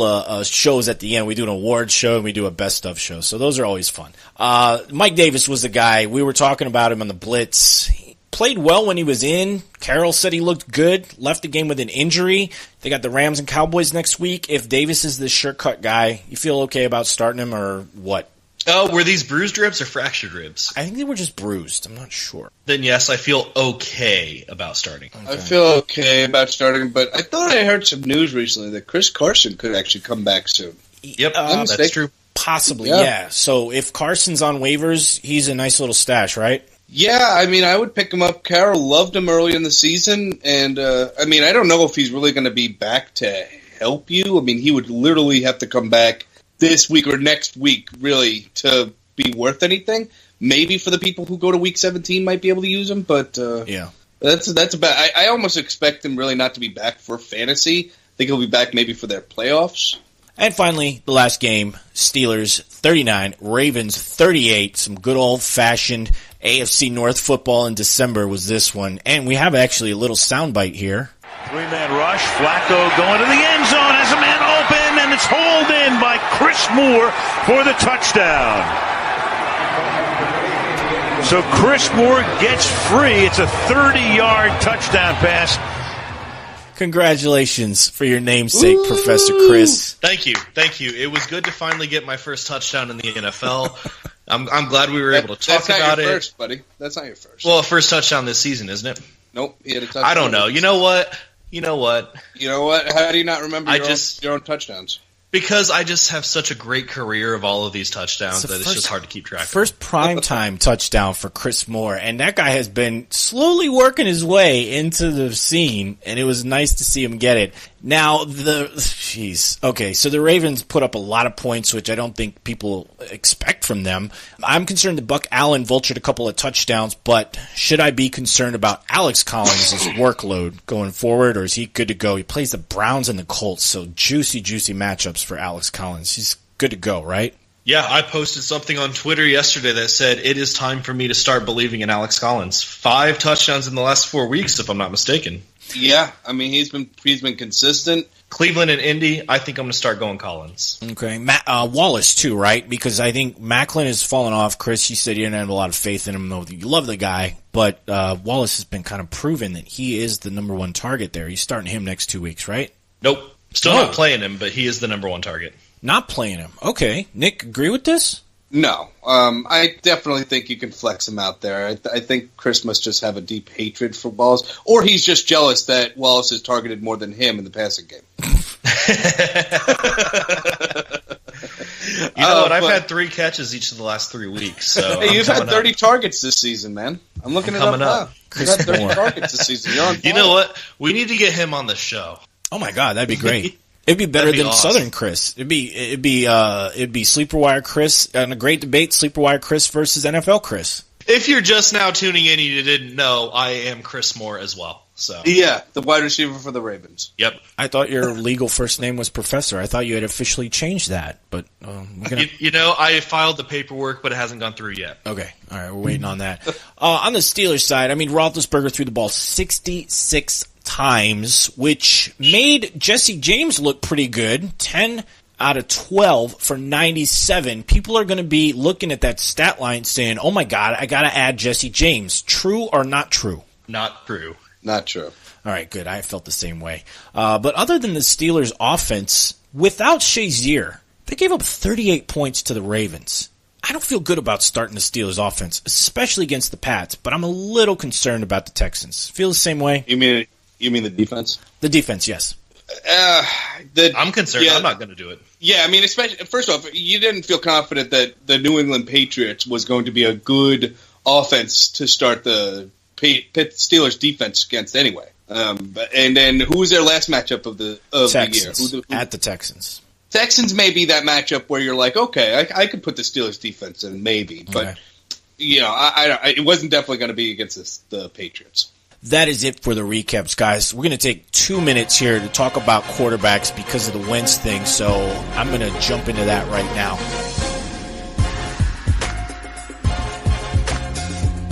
S1: of shows at the end. We do an awards show and we do a best of show. So those are always fun. Mike Davis was the guy. We were talking about him on the Blitz. He played well when he was in. Carroll said he looked good. Left the game with an injury. They got the Rams and Cowboys next week. If Davis is the shortcut guy, you feel okay about starting him or what?
S5: Oh, were these bruised ribs or fractured ribs?
S1: I think they were just bruised. I'm not sure.
S5: Then yes, I feel okay about starting.
S1: Okay.
S4: I feel okay about starting, but I thought I heard some news recently that Chris Carson could actually come back soon.
S5: Yep, that's true.
S1: Possibly, yeah. So if Carson's on waivers, he's a nice little stash, right?
S4: Yeah, I mean, I would pick him up. Carroll loved him early in the season, and I mean, I don't know if he's really going to be back to help you. I mean, he would literally have to come back this week or next week, really, to be worth anything. Maybe for the people who go to Week 17 might be able to use him, but
S1: yeah,
S4: that's about. I almost expect him really not to be back for fantasy. I think he'll be back maybe for their playoffs.
S1: And finally, the last game, Steelers 39, Ravens 38. Some good old-fashioned AFC North football in December was this one. And we have actually a little soundbite here.
S6: Three-man rush. Flacco going to the end zone. Has a man open, and it's hauled in by Chris Moore for the touchdown. So Chris Moore gets free. It's a 30-yard touchdown pass.
S1: Congratulations for your namesake, Professor Chris.
S5: Thank you. It was good to finally get my first touchdown in the NFL. I'm glad we were able to talk about it.
S4: That's not your first, buddy. That's not your first.
S5: Well, first touchdown this season, isn't it?
S4: Nope. He had a touchdown.
S5: I don't know. You know what?
S4: How do you not remember your own touchdowns?
S5: Because I just have such a great career of all of these touchdowns that it's just hard to keep track of.
S1: First primetime touchdown for Chris Moore, and that guy has been slowly working his way into the scene, and it was nice to see him get it. Now, okay, so the Ravens put up a lot of points, which I don't think people expect from them. I'm concerned that Buck Allen vultured a couple of touchdowns, but should I be concerned about Alex Collins' workload going forward, or is he good to go? He plays the Browns and the Colts, so juicy matchups for Alex Collins. He's good to go, right?
S5: Yeah, I posted something on Twitter yesterday that said it is time for me to start believing in Alex Collins. 5 touchdowns in the last 4 weeks, if I'm not mistaken.
S4: Yeah, I mean he's been consistent.
S5: Cleveland and Indy, I think I'm going to start going Collins.
S1: Okay, Wallace too, right? Because I think Macklin has fallen off. Chris, you said you didn't have a lot of faith in him, though you love the guy. But Wallace has been kind of proven that he is the number one target there. You're starting him next 2 weeks, right?
S5: Nope. Still not playing him, but he is the number one target. Not
S1: playing him. Okay. Nick, agree with this?
S4: No. I definitely think you can flex him out there. I think Chris must just have a deep hatred for Wallace, or he's just jealous that Wallace is targeted more than him in the passing game.
S5: You know what? I've had 3 catches each of the last 3 weeks. So
S4: hey, you've had 30 targets this season, man. I'm looking it up now. You've had 30 targets this season. You're on fire.
S5: You know what? We need to get him on the show.
S1: Oh my God, that'd be great. It'd be better than awesome. Southern Chris. It'd be Sleeper Wire Chris and a great debate. Sleeper Wire Chris versus NFL Chris.
S5: If you're just now tuning in and you didn't know, I am Chris Moore as well. So
S4: yeah, the wide receiver for the Ravens.
S5: Yep.
S1: I thought your legal first name was Professor. I thought you had officially changed that, but
S5: I filed the paperwork, but it hasn't gone through yet.
S1: Okay, all right, we're waiting on that. On the Steelers side, I mean, Roethlisberger threw the ball 66 times, which made Jesse James look pretty good. 10 out of 12 for 97. People are going to be looking at that stat line saying, oh my God, I got to add Jesse James. True or not true?
S5: Not true.
S4: Not true.
S1: All right, good. I felt the same way. But other than the Steelers' offense, without Shazier, they gave up 38 points to the Ravens. I don't feel good about starting the Steelers' offense, especially against the Pats, but I'm a little concerned about the Texans. Feel the same way?
S4: You mean the defense?
S1: The defense, yes.
S5: I'm concerned. Yeah, I'm not going to do it.
S4: Yeah, I mean, especially first off, you didn't feel confident that the New England Patriots was going to be a good offense to start the Steelers defense against anyway. And then who was their last matchup of the year?
S1: At the Texans.
S4: Texans may be that matchup where you're like, okay, I could put the Steelers defense in maybe, but
S1: okay.
S4: It wasn't definitely going to be against the Patriots.
S1: That is it for the recaps, guys. We're going to take 2 minutes here to talk about quarterbacks because of the Wentz thing, so I'm going to jump into that right now.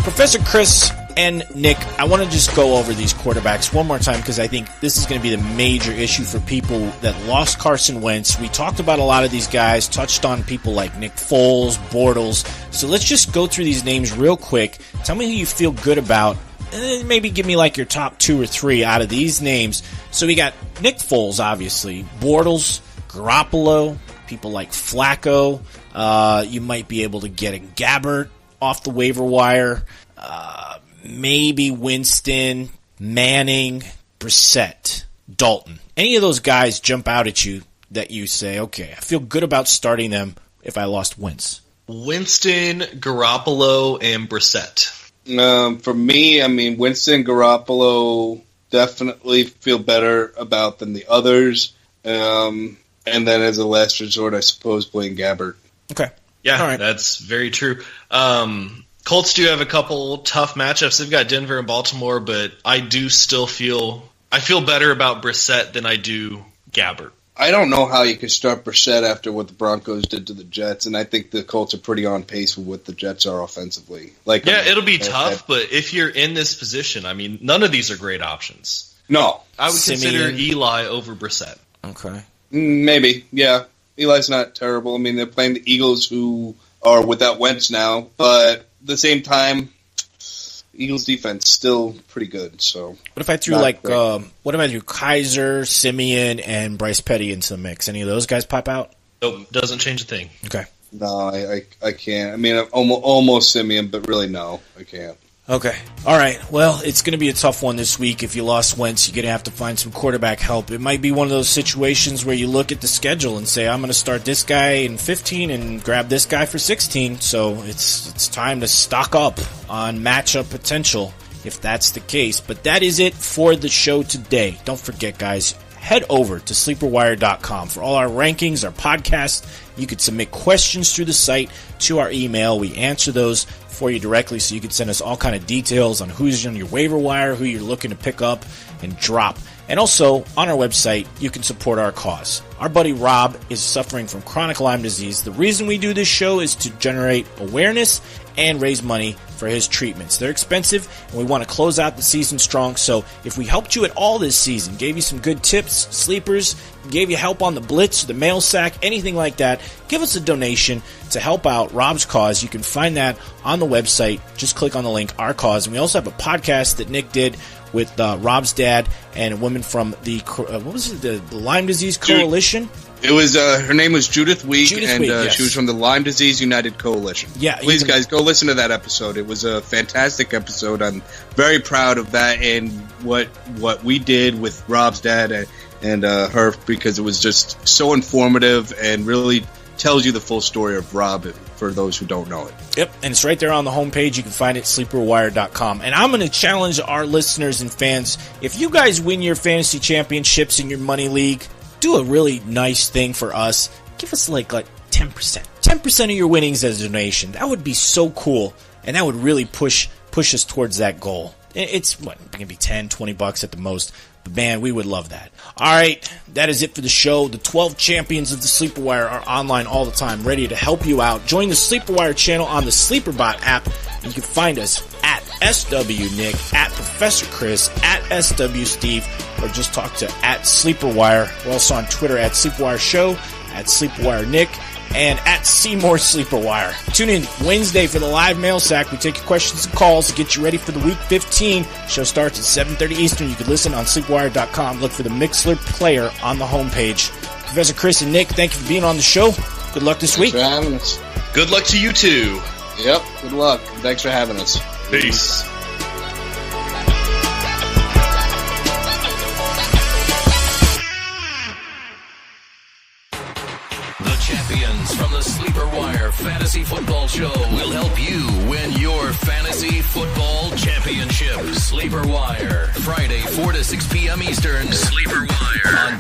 S1: Professor Chris and Nick, I want to just go over these quarterbacks one more time because I think this is going to be the major issue for people that lost Carson Wentz. We talked about a lot of these guys, touched on people like Nick Foles, Bortles. So let's just go through these names real quick. Tell me who you feel good about. And then maybe give me like your top 2 or 3 out of these names. So we got Nick Foles, obviously, Bortles, Garoppolo, people like Flacco. You might be able to get a Gabbert off the waiver wire. Maybe Winston, Manning, Brissett, Dalton. Any of those guys jump out at you that you say, okay, I feel good about starting them if I lost Wentz?
S5: Winston, Garoppolo, and Brissett.
S4: For me, I mean, Winston, Garoppolo definitely feel better about than the others. And then as a last resort, I suppose Blaine Gabbert.
S1: Okay.
S5: Yeah,
S1: all right.
S5: That's very true. Colts do have a couple tough matchups. They've got Denver and Baltimore, but I do still feel better about Brissett than I do Gabbert.
S4: I don't know how you could start Brissett after what the Broncos did to the Jets, and I think the Colts are pretty on pace with what the Jets are offensively.
S5: It'll be tough, but if you're in this position, I mean, none of these are great options.
S4: No.
S5: I would consider Eli over Brissett.
S1: Okay.
S4: Maybe, yeah. Eli's not terrible. I mean, they're playing the Eagles, who are without Wentz now, but at the same time, Eagles defense still pretty good. So
S1: what if I threw Kaiser, Simeon, and Bryce Petty into the mix? Any of those guys pop out?
S5: Nope, doesn't change a thing.
S1: Okay.
S4: No, I can't. I mean, almost Simeon, but really no, I can't.
S1: Okay. All right. Well, it's going to be a tough one this week. If you lost Wentz, you're going to have to find some quarterback help. It might be one of those situations where you look at the schedule and say, I'm going to start this guy in 15 and grab this guy for 16. So it's time to stock up on matchup potential if that's the case. But that is it for the show today. Don't forget, guys, head over to SleeperWire.com for all our rankings, our podcasts. You could submit questions through the site to our email. We answer those for you directly, so you can send us all kind of details on who's on your waiver wire, who you're looking to pick up and drop. And also, on our website, you can support our cause. Our buddy Rob is suffering from chronic Lyme disease. The reason we do this show is to generate awareness and raise money for his treatments. They're expensive, and we want to close out the season strong. So if we helped you at all this season, gave you some good tips, sleepers, gave you help on the blitz, the mail sack, anything like that, give us a donation to help out Rob's cause. You can find that on the website. Just click on the link, Our Cause. And we also have a podcast that Nick did with Rob's dad and a woman from the Lyme Disease Coalition.
S4: It was her name was Judith Week,
S1: yes.
S4: She was from the Lyme Disease United Coalition.
S1: Yeah,
S4: please, guys, go listen to that episode. It was a fantastic episode. I'm very proud of that and what we did with Rob's dad and her, because it was just so informative and really tells you the full story of Rob for those who don't know it.
S1: Yep, and it's right there on the homepage. You can find it, SleeperWire.com. And I'm going to challenge our listeners and fans, if you guys win your fantasy championships in your money league, do a really nice thing for us. Give us like 10%. 10% of your winnings as a donation. That would be so cool, and that would really push us towards that goal. It's going to be $10, $20 at the most. But man, we would love that. All right, that is it for the show. The 12 champions of the Sleeper Wire are online all the time, ready to help you out. Join the Sleeper Wire channel on the SleeperBot app. And you can find us at SWNick, at Professor Chris, at SWSteve, or just talk to at SleeperWire. We're also on Twitter at SleeperWire Show, at SleeperWire Nick, and at Seymour SleeperWire. Tune in Wednesday for the live mail sack. We take your questions and calls to get you ready for the Week 15. Show starts at 7:30 Eastern. You can listen on SleeperWire.com. Look for the Mixler player on the homepage. Professor Chris and Nick, thank you for being on the show. Good luck this week.
S4: Thanks for having us.
S5: Good luck to you too.
S4: Yep, good luck. Thanks for having us.
S5: Peace.
S2: Champions from the Sleeper Wire Fantasy Football Show will help you win your fantasy football championship. Sleeper Wire, Friday 4 to 6 p.m. Eastern. Sleeper Wire on